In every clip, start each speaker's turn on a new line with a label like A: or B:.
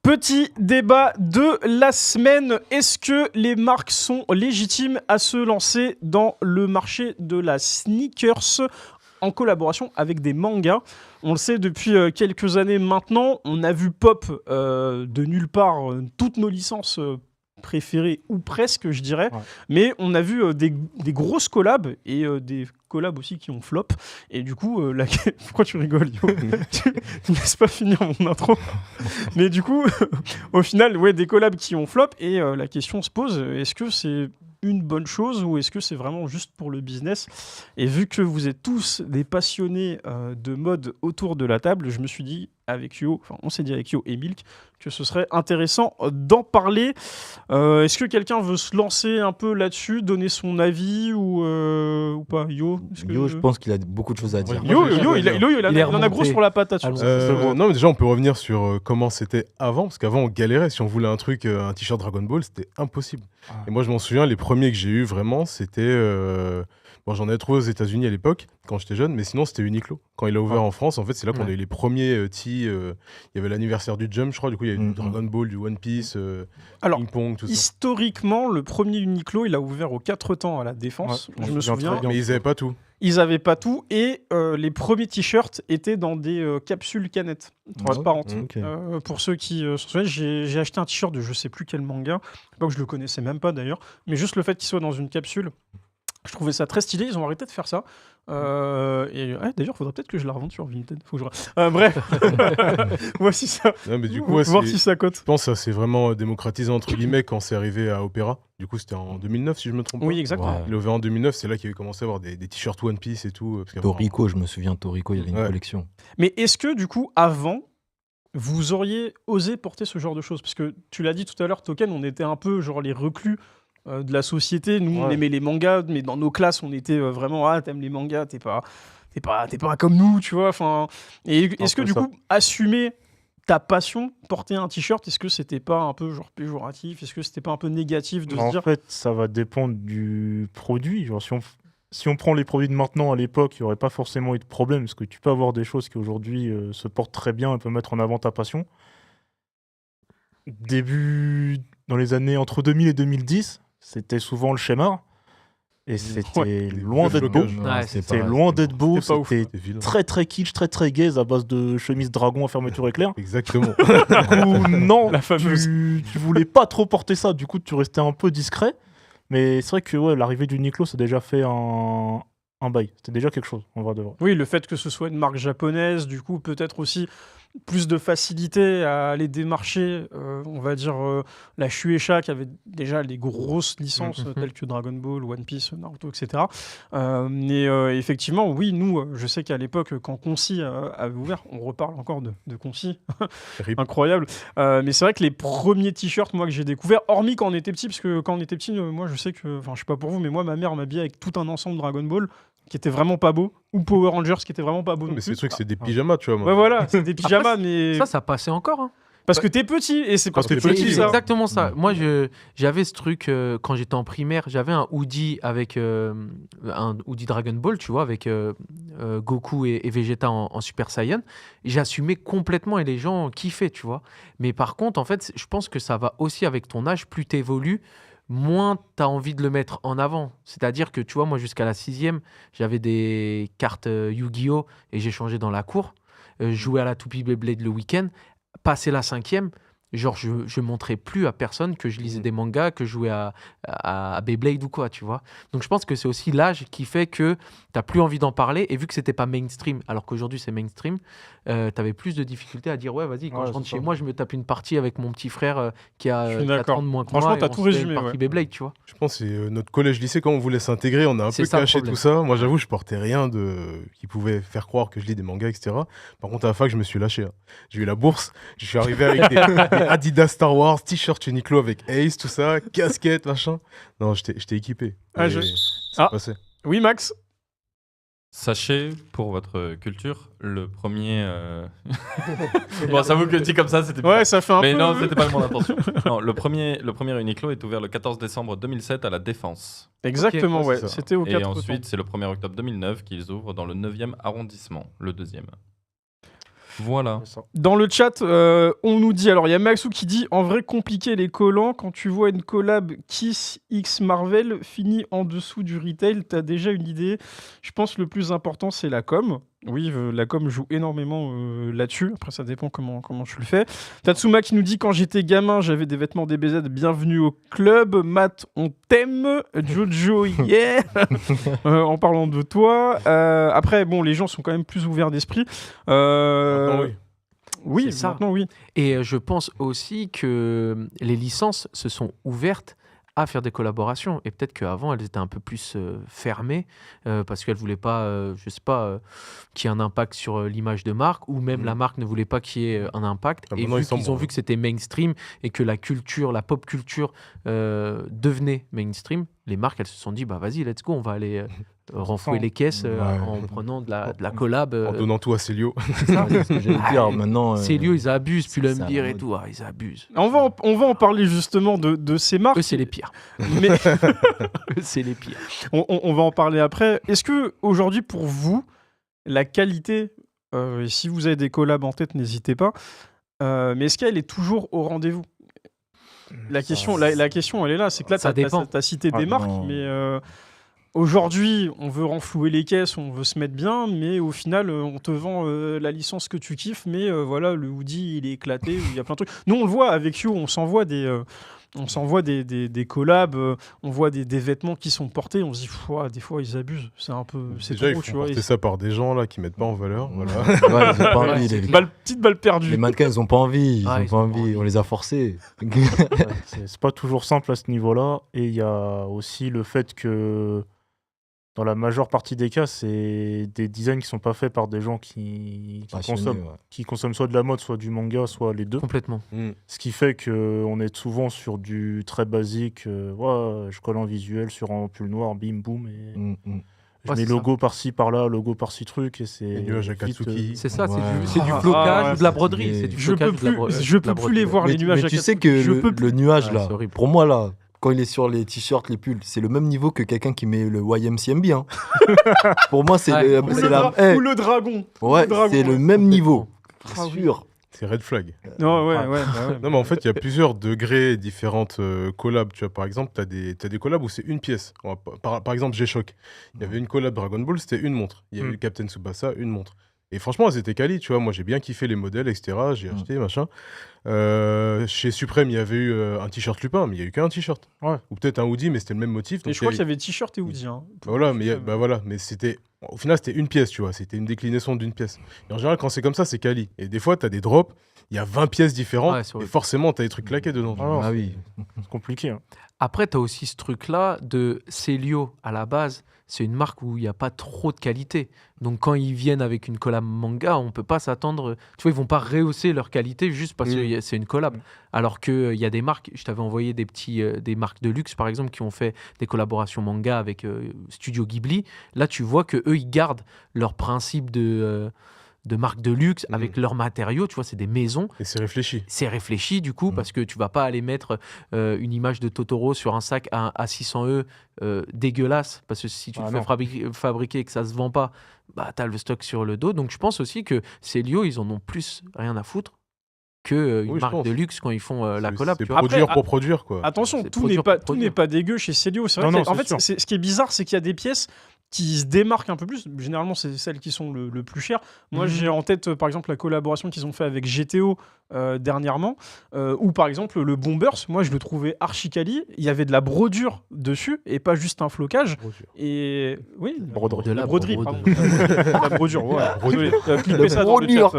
A: Petit débat de la semaine. Est-ce que les marques sont légitimes à se lancer dans le marché de la sneakers en collaboration avec des mangas? On le sait depuis quelques années maintenant. On a vu pop de nulle part toutes nos licences préférées, ou presque, je dirais. Ouais. Mais on a vu des grosses collabs et des collabs aussi qui ont flop. Et du coup, pourquoi tu rigoles, Yo? Tu ne laisses pas finir mon intro. Mais du coup, au final, ouais, des collabs qui ont flop. Et la question se pose, est-ce que c'est une bonne chose ou est-ce que c'est vraiment juste pour le business? Et vu que vous êtes tous des passionnés de mode autour de la table, je me suis dit on s'est dit avec Yo et Milk que ce serait intéressant d'en parler. Est-ce que quelqu'un veut se lancer un peu là-dessus, donner son avis ou pas? Yo,
B: je pense qu'il a beaucoup de choses à dire.
A: Ouais, il en a gros sur la patate.
C: Non, mais déjà, on peut revenir sur comment c'était avant, parce qu'avant, on galérait. Si on voulait un truc, un t-shirt Dragon Ball, c'était impossible. Et moi, je m'en souviens, les premiers que j'ai eu vraiment, c'était... j'en avais trouvé aux États-Unis à l'époque, quand j'étais jeune, mais sinon, c'était Uniqlo. Quand il a ouvert en France, en fait, c'est là qu'on a eu les premiers tees. Il y avait l'anniversaire du Jump, je crois. Du coup, il y avait du Dragon Ball, du One Piece, Ping Pong, tout ça.
A: Historiquement, le premier Uniqlo, il a ouvert aux 4 temps à la Défense. Je me souviens.
C: Mais ils n'avaient pas tout.
A: Ils n'avaient pas tout et les premiers t-shirts étaient dans des capsules canettes transparentes. Okay. Pour ceux qui se souviennent, j'ai acheté un t-shirt de je sais plus quel manga. Je le connaissais même pas d'ailleurs, mais juste le fait qu'il soit dans une capsule, je trouvais ça très stylé. Ils ont arrêté de faire ça. D'ailleurs, il faudrait peut-être que je la revende sur Vinted. Bref, voici ça.
C: Non, mais du coup,
A: voir si ça cote.
C: Je pense que ça s'est vraiment démocratisé entre guillemets quand c'est arrivé à Opéra. Du coup, c'était en 2009 si je me trompe pas.
A: Oui, exactement.
C: Il a ouvert en 2009, c'est là qu'il avait commencé à avoir des t-shirts One Piece et tout.
B: Toriko, je me souviens, Toriko, il y avait une collection.
A: Mais est-ce que du coup, avant, vous auriez osé porter ce genre de choses? Parce que tu l'as dit tout à l'heure, Token, on était un peu genre les reclus de la société. Nous, on aimait les mangas, mais dans nos classes, on était vraiment t'aimes les mangas, t'es pas comme nous, tu vois. Enfin, et est-ce que du coup, assumer ta passion, porter un t-shirt, est-ce que c'était pas un peu genre péjoratif? Est-ce que c'était pas un peu négatif de se dire?
D: En fait, ça va dépendre du produit. Genre, si on prend les produits de maintenant, à l'époque, il n'y aurait pas forcément eu de problème, parce que tu peux avoir des choses qui aujourd'hui se portent très bien et peuvent mettre en avant ta passion. Dans les années entre 2000 et 2010, c'était souvent le schéma. Et c'était loin d'être beau. C'était loin d'être beau. C'était très très kitsch, très très gaze à base de chemise dragon à fermeture éclair.
C: Exactement.
D: Du coup, non, tu voulais pas trop porter ça. Du coup, tu restais un peu discret. Mais c'est vrai que l'arrivée du Uniqlo, ça a déjà fait un bail. C'était déjà quelque chose, en vrai de vrai.
A: Oui, le fait que ce soit une marque japonaise, du coup, peut-être aussi plus de facilité à aller démarcher, on va dire, la Shueisha qui avait déjà les grosses licences telles que Dragon Ball, One Piece, Naruto, etc. Effectivement, oui, nous, je sais qu'à l'époque, quand Concy avait ouvert, on reparle encore de Concy, incroyable. Mais c'est vrai que les premiers t-shirts, moi, que j'ai découvert, hormis quand on était petit, parce que quand on était petit, moi, je sais que, je sais pas pour vous, mais moi, ma mère m'habillait avec tout un ensemble Dragon Ball qui était vraiment pas beau, ou Power Rangers qui était vraiment pas beau.
C: Mais c'est sûr que c'est des pyjamas, tu vois. Moi.
A: Ouais, voilà, c'est des pyjamas,
E: après,
A: mais
E: ça passait encore. Hein.
A: Parce que t'es petit, et c'est parce que t'es petit.
E: C'est exactement ça. Moi, j'avais ce truc, quand j'étais en primaire, j'avais un hoodie avec un hoodie Dragon Ball, tu vois, avec Goku et Vegeta en Super Saiyan. J'assumais complètement et les gens kiffaient, tu vois. Mais par contre, en fait, je pense que ça va aussi avec ton âge, plus t'évolues, moins tu as envie de le mettre en avant. C'est-à-dire que, tu vois, moi, jusqu'à la 6e, j'avais des cartes Yu-Gi-Oh! Et j'ai changé dans la cour. Je jouais à la toupie Beyblade le week-end. Passé la 5e, genre, je montrais plus à personne que je lisais des mangas, que je jouais à Beyblade ou quoi, tu vois. Donc, je pense que c'est aussi l'âge qui fait que tu n'as plus envie d'en parler. Et vu que c'était pas mainstream, alors qu'aujourd'hui, c'est mainstream, tu avais plus de difficultés à dire, ouais, vas-y, quand je rentre chez moi, je me tape une partie avec mon petit frère qui a 4 ans de moins que moi.
A: Franchement, tu as tout résumé.
E: Une partie Beyblade, tu vois.
C: Je pense que c'est notre collège-lycée, quand on voulait s'intégrer, on a un peu caché tout ça. Moi, j'avoue, je portais rien qui pouvait faire croire que je lis des mangas, etc. Par contre, à la fac, je me suis lâché. Hein. J'ai eu la bourse, je suis arrivé avec des Adidas Star Wars, t-shirt Uniqlo avec Ace, tout ça, casquette, machin. Non, j'étais équipé. Ça passait.
A: Oui, Max.
F: Sachez, pour votre culture, le premier... Bon, ça vous que dit comme ça, c'était bizarre.
A: Ouais, ça fait un peu...
F: Mais non, c'était pas mon intention. Non, le premier Uniqlo est ouvert le 14 décembre 2007 à La Défense.
A: Exactement, okay, ouais. C'était au 4
F: Et ensuite, c'est le 1er octobre 2009 qu'ils ouvrent dans le 9e arrondissement, le 2e. Voilà.
A: Dans le chat, on nous dit, alors il y a Maxou qui dit, en vrai compliqué les collants, quand tu vois une collab Kiss X Marvel finie en dessous du retail, t'as déjà une idée. Je pense que le plus important c'est la com. Oui, la com joue énormément là-dessus. Après, ça dépend comment tu le fais. Tatsuma qui nous dit, quand j'étais gamin, j'avais des vêtements DBZ, bienvenue au club. Matt, on t'aime. Jojo, yeah. En parlant de toi. Après, bon, les gens sont quand même plus ouverts d'esprit. Oui,
E: c'est
A: maintenant, oui.
E: Et je pense aussi que les licences se sont ouvertes à faire des collaborations. Et peut-être qu'avant, elles étaient un peu plus fermées parce qu'elles ne voulaient pas, je sais pas, qu'il y ait un impact sur l'image de marque, ou même la marque ne voulait pas qu'il y ait un impact. Et vu qu'ils ont vu que c'était mainstream et que la culture, la pop culture devenait mainstream, les marques, elles se sont dit, bah vas-y, let's go, on va aller renflouer les caisses en prenant de la collab.
C: En donnant tout à Célio.
B: C'est ça, c'est ce que j'allais dire. Maintenant,
E: Célio, ils abusent, puis le dire et tout, ils abusent.
A: On va en parler justement de ces marques.
E: Eux, c'est les pires.
A: Mais
E: c'est les pires.
A: On va en parler après. Est-ce que aujourd'hui, pour vous, la qualité, si vous avez des collabs en tête, n'hésitez pas, mais est-ce qu'elle est toujours au rendez-vous ? La question, elle est là. C'est que là, tu as cité des marques, mais aujourd'hui, on veut renflouer les caisses, on veut se mettre bien, mais au final, on te vend la licence que tu kiffes, mais voilà, le hoodie, il est éclaté, il y a plein de trucs. Nous, on le voit avec You, on s'envoie des collabs, on voit des vêtements qui sont portés, on se dit, des fois, ils abusent. C'est un peu... C'est
C: déjà,
A: trop,
C: ils font porter ça par des gens là, qui mettent pas en valeur. Voilà.
B: Ouais, ils ont pas envie.
A: Petite balle perdue.
B: Les mannequins, ils ont pas envie. Ils ont pas envie. On les a forcés.
D: C'est pas toujours simple à ce niveau-là. Et il y a aussi le fait que dans la majeure partie des cas, c'est des designs qui sont pas faits par des gens qui consomment soit de la mode, soit du manga, soit les deux.
E: Complètement.
D: Ce qui fait qu'on est souvent sur du très basique. Je colle en visuel sur un pull noir, bim, boum. Et je mets logo par-ci, par-là, logo par-ci, truc. Et c'est
C: nuages Akatsuki.
E: C'est ça, c'est du flocage ou de la broderie.
A: Je peux plus les voir, les nuages Akatsuki.
B: Tu sais que le nuage, là, pour moi, là, quand il est sur les t-shirts, les pulls, c'est le même niveau que quelqu'un qui met le YMCMB. Hein. Pour moi, c'est
A: ou le dragon.
B: Ouais, c'est le même niveau. C'est sûr.
C: C'est red flag.
A: Non, ouais.
C: Non, mais en fait, il y a plusieurs degrés différentes collabs. Tu vois, par exemple, t'as des collabs où c'est une pièce. Par exemple, G-Shock. Il y avait une collab Dragon Ball, c'était une montre. Il y a eu Captain Tsubasa, une montre. Et franchement, elles étaient quali, tu vois. Moi, j'ai bien kiffé les modèles, etc. J'ai acheté, machin. Chez Supreme, il y avait eu un t-shirt Lupin, mais il n'y a eu qu'un t-shirt. Ouais. Ou peut-être un hoodie, mais c'était le même motif.
A: Et je crois qu'il y avait t-shirt et hoodie. Hein,
C: voilà, mais c'était... Au final, c'était une pièce, tu vois. C'était une déclinaison d'une pièce. Et en général, quand c'est comme ça, c'est quali. Et des fois, tu as des drops, il y a 20 pièces différentes, et forcément, tu as des trucs claqués dedans.
D: Ah oui, c'est compliqué. Hein.
E: Après, tu as aussi ce truc-là de Célio, à la base, c'est une marque où il n'y a pas trop de qualité. Donc, quand ils viennent avec une collab manga, on ne peut pas s'attendre... Tu vois, ils ne vont pas rehausser leur qualité juste parce que c'est une collab. Alors qu'il y a des marques, je t'avais envoyé des marques de luxe, par exemple, qui ont fait des collaborations manga avec Studio Ghibli. Là, tu vois qu'eux, ils gardent leur principe de marques de luxe avec leurs matériaux, tu vois, c'est des maisons.
C: Et c'est réfléchi.
E: C'est réfléchi, du coup, parce que tu vas pas aller mettre une image de Totoro sur un sac à 600 dégueulasse, parce que si tu le fais fabriquer et que ça se vend pas, bah, tu as le stock sur le dos. Donc, je pense aussi que Célio, ils en ont plus rien à foutre qu'une marque de luxe quand ils font la collab.
C: C'est produire pour produire, quoi.
A: Attention, tout n'est pas dégueu chez Célio. C'est vrai en fait, ce qui est bizarre, c'est qu'il y a des pièces qui se démarquent un peu plus. Généralement, c'est celles qui sont le plus chères. Moi, j'ai en tête, par exemple, la collaboration qu'ils ont fait avec GTO dernièrement, ou par exemple, le Bombers. Moi, je le trouvais archi quali. Il y avait de la brodure dessus, et pas juste un flocage. Et oui,
E: de
A: la broderie, pardon. La brodure, voilà. Clippez ça dans le chat.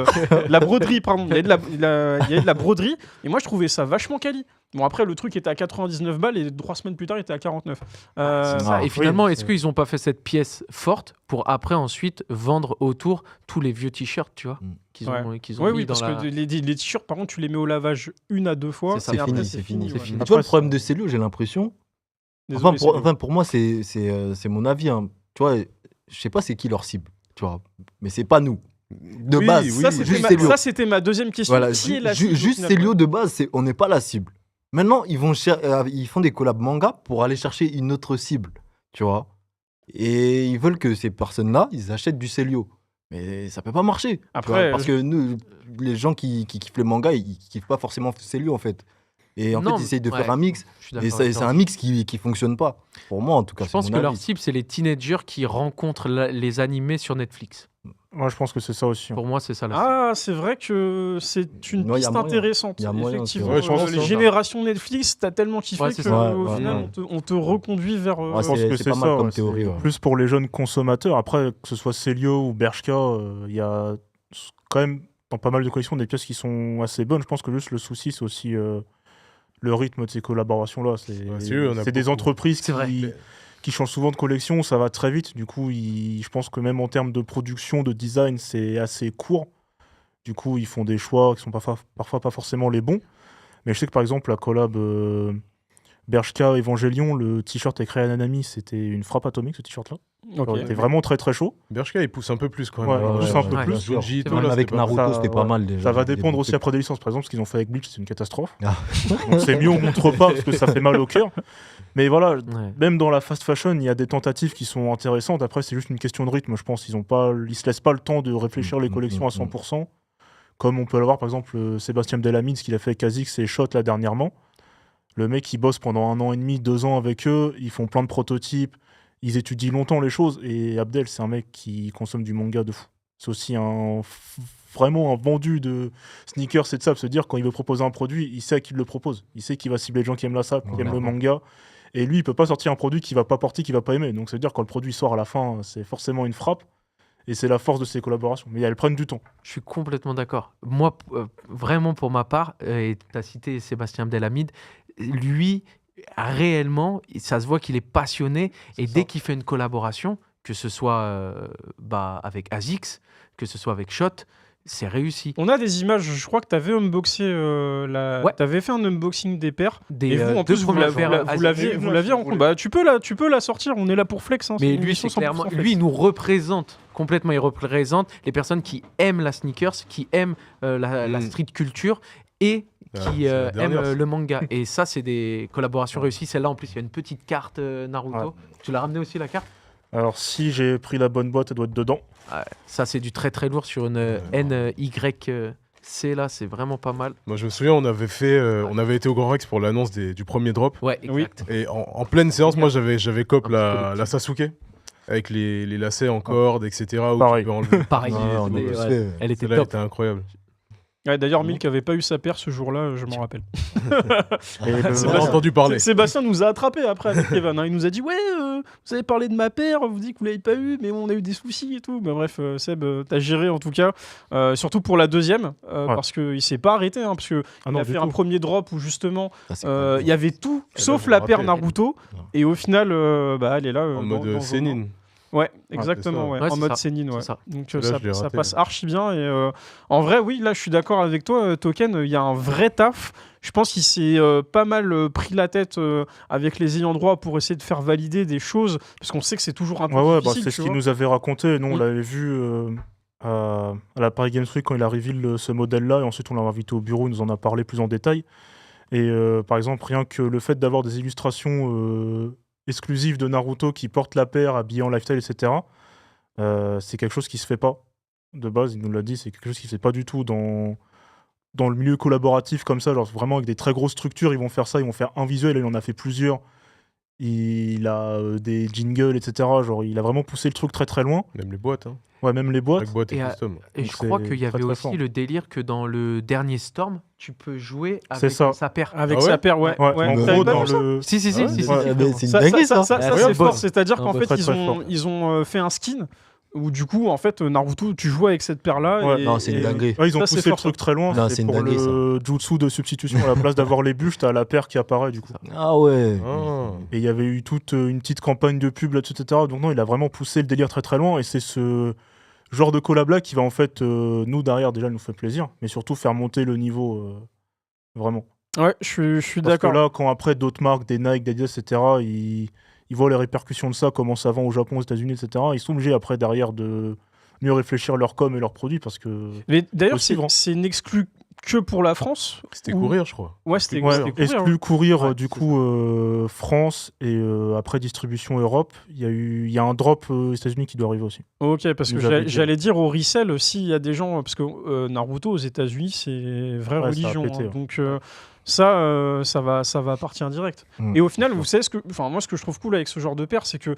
A: La broderie, pardon. Il y avait de la broderie, et moi, je trouvais ça vachement quali. Bon, après, le truc était à 99 balles, et 3 semaines plus tard, il était à 49.
E: Et finalement, est-ce qu'ils n'ont pas fait cette pièce forte pour après ensuite vendre autour tous les vieux t-shirts, tu vois, qu'ils ont mis
A: parce que les t-shirts, par contre, tu les mets au lavage 1 à 2 fois.
B: C'est fini.
A: Ouais.
B: Tu vois, le problème de Célio, j'ai l'impression... pour moi, c'est mon avis. Hein. Tu vois, je sais pas c'est qui leur cible, tu vois, mais c'est pas nous. De base,
A: ça c'était ma deuxième question.
B: Voilà, juste Célio de base, on n'est pas la cible. Maintenant, ils font des collabs manga pour aller chercher une autre cible, tu vois. Et ils veulent que ces personnes-là, ils achètent du Célio. Mais ça peut pas marcher.
A: Après,
B: parce que nous, les gens qui kiffent le manga, ils kiffent pas forcément Célio en fait. Et en fait, ils essayent de faire un mix. Et c'est un mix qui fonctionne pas. Pour moi, en tout cas.
E: Je pense que leur cible, c'est les teenagers qui rencontrent les animés sur Netflix.
D: Moi, je pense que c'est ça aussi.
E: Pour moi, c'est ça.
A: C'est vrai que c'est une piste intéressante. Effectivement, les générations Netflix, t'as tellement kiffé qu'au final, on te reconduit vers.
D: Je pense que c'est pas mal comme théorie. Plus pour les jeunes consommateurs. Après, que ce soit Célio ou Bershka, il y a quand même dans pas mal de collections des pièces qui sont assez bonnes. Je pense que juste le souci, c'est aussi le rythme de ces collaborations-là. C'est des entreprises qui changent souvent de collection, ça va très vite. Du coup, je pense que même en termes de production, de design, c'est assez court. Du coup, ils font des choix qui sont parfois pas forcément les bons. Mais je sais que par exemple, la collab Bershka Evangelion, le t-shirt avec Ryan Anami, c'était une frappe atomique, ce t-shirt-là. Il était vraiment très très chaud.
C: Bershka, il pousse un peu plus quand même.
D: Il pousse un peu plus.
B: Junji, avec Naruto, c'était pas mal déjà.
D: Ça va dépendre aussi après des licences. Par exemple, ce qu'ils ont fait avec Bleach, c'est une catastrophe. Donc c'est mieux, on montre pas parce que ça fait mal au cœur. Mais voilà, même dans la fast fashion, il y a des tentatives qui sont intéressantes. Après, c'est juste une question de rythme. Je pense ils se laissent pas le temps de réfléchir les collections à 100%. Comme on peut l'avoir, par exemple, Sébastien Delamide, ce qu'il a fait avec Kha'Zix et Shot là dernièrement. Le mec, il bosse pendant 1 an et demi, 2 ans avec eux. Ils font plein de prototypes. Ils étudient longtemps les choses. Et Abdel, c'est un mec qui consomme du manga de fou. C'est aussi vraiment un vendu de sneakers et de ça. Se dire, quand il veut proposer un produit, il sait à qui il le propose. Il sait qu'il va cibler les gens qui aiment la sape, qui aiment le manga. Et lui, il peut pas sortir un produit qu'il va pas porter, qu'il va pas aimer. Donc, ça veut dire quand le produit sort à la fin, c'est forcément une frappe. Et c'est la force de ces collaborations. Mais elles prennent du temps.
E: Je suis complètement d'accord. Moi, vraiment pour ma part, et tu as cité Sébastien Abdelhamid, lui, réellement, ça se voit qu'il est passionné. Et dès qu'il fait une collaboration, que ce soit avec ASICS, que ce soit avec Shot, c'est réussi.
A: On a des images, je crois que tu avais unboxé t'avais fait un unboxing des paires. Et vous, en plus, vous l'aviez rencontré. Bah, tu peux la sortir, on est là pour flex.
E: Mais lui, c'est clairement, lui, il nous représente complètement. Il représente les personnes qui aiment la sneakers, qui aiment la street culture et qui aiment le manga. Et ça, c'est des collaborations réussies. Celle-là, en plus, il y a une petite carte Naruto. Ouais. Tu l'as ramené aussi, la carte?
D: Alors, si j'ai pris la bonne boîte, elle doit être dedans.
E: Ça, c'est du très très lourd sur une NYC là, c'est vraiment pas mal.
C: Moi, je me souviens, on avait été au Grand Rex pour l'annonce du premier drop.
E: Ouais, exact.
C: Et en pleine séance, moi, j'avais cop la Sasuke avec les lacets en corde, etc.
D: Pareil.
E: Pareil. Elle était top.
C: Elle était incroyable.
A: Ouais, d'ailleurs, Milk n'avait pas eu sa paire ce jour-là, je m'en rappelle.
C: On a entendu parler.
A: Sébastien nous a attrapés après avec Kevin. Il nous a dit ouais, vous avez parlé de ma paire, vous dites que vous l'avez pas eu, mais on a eu des soucis et tout. Mais bref, Seb, t'as géré en tout cas, surtout pour la deuxième, parce qu'il s'est pas arrêté, parce que il a fait un premier drop où justement il y avait tout sauf la paire Naruto, et au final, elle est là
C: en mode Sénine.
A: Ouais, exactement, en mode Sénine. Ouais. Donc ça passe archi bien. Et en vrai, oui, là je suis d'accord avec toi, Token, il y a un vrai taf. Je pense qu'il s'est pas mal pris la tête avec les ayants droit pour essayer de faire valider des choses, parce qu'on sait que c'est toujours un peu difficile.
D: C'est ce qu'il nous avait raconté. Nous, on l'avait vu à la Paris Games Week quand il a reveal ce modèle-là, et ensuite on l'a invité au bureau, il nous en a parlé plus en détail. Et par exemple, rien que le fait d'avoir des illustrations exclusive de Naruto qui porte la paire, habillé en lifestyle, etc. C'est quelque chose qui se fait pas. De base, il nous l'a dit, c'est quelque chose qui se fait pas du tout dans le milieu collaboratif comme ça. Genre vraiment avec des très grosses structures, ils vont faire ça, ils vont faire un visuel, et il en a fait plusieurs. Il a des jingles, etc. Genre, il a vraiment poussé le truc très très loin.
C: Même les boîtes. Hein.
D: Ouais, même les boîtes.
C: Avec boîte et custom.
E: Et je crois qu'il y avait aussi le délire que dans le dernier Storm, tu peux jouer avec sa paire.
A: Avec sa paire, ouais.
D: En gros, dans le...
E: Si.
B: C'est une dinguerie, ça.
A: Ça, c'est fort. C'est-à-dire qu'en fait, ils ont fait un skin où du coup, en fait, Naruto, tu joues avec cette paire-là.
B: Ouais. Non, c'est une dinguerie.
D: Ouais, ils ont poussé le truc très loin.
B: Non,
D: c'est pour le jutsu de substitution. À la place d'avoir les bûches, t'as la paire qui apparaît, du coup.
B: Ah ouais.
D: Et il y avait eu toute une petite campagne de pub là-dessus, etc. Donc non, il a vraiment poussé le délire très très loin. Et c'est ce genre de collab-là qui va en fait, nous, derrière, déjà, nous fait plaisir. Mais surtout faire monter le niveau, vraiment.
A: Ouais, je suis d'accord.
D: Parce que là, quand après d'autres marques, des Nike, des Adidas, etc., ils voient les répercussions de ça, comment ça vend au Japon, aux États-Unis, etc. Ils sont obligés après derrière de mieux réfléchir leur com et leurs produits parce que.
A: Mais d'ailleurs, c'est une exclue que pour la France.
C: C'était courir, je crois.
A: Ouais, c'était
D: exclu courir, du coup, France et après distribution Europe. Il y a un drop aux États-Unis qui doit arriver aussi.
A: Ok, parce que j'allais dire au resell, s'il y a des gens. Parce que Naruto aux États-Unis, c'est vraie religion.
D: Ça a pété,
A: donc. Ça va partir direct. Et au final, vous savez moi, ce que je trouve cool avec ce genre de paire, c'est que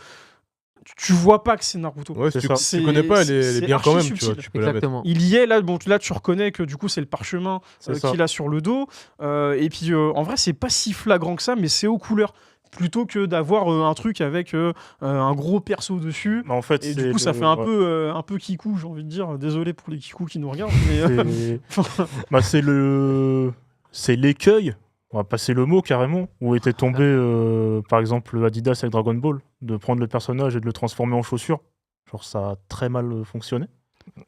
A: tu vois pas que c'est Naruto.
C: Ouais, si tu connais pas, elle est bien quand même. Tu vois, tu peux
E: Exactement.
A: Il y est là, là tu reconnais que du coup c'est le parchemin qu'il a sur le dos. Et puis en vrai, c'est pas si flagrant que ça, mais c'est aux couleurs. Plutôt que d'avoir un truc avec un gros perso dessus.
D: En fait,
A: et du coup, ça fait un peu kikou, j'ai envie de dire. Désolé pour les kikou qui nous regardent. Mais
D: c'est l'écueil, on va passer le mot carrément, où était tombé par exemple Adidas avec Dragon Ball, de prendre le personnage et de le transformer en chaussure. Genre ça a très mal fonctionné.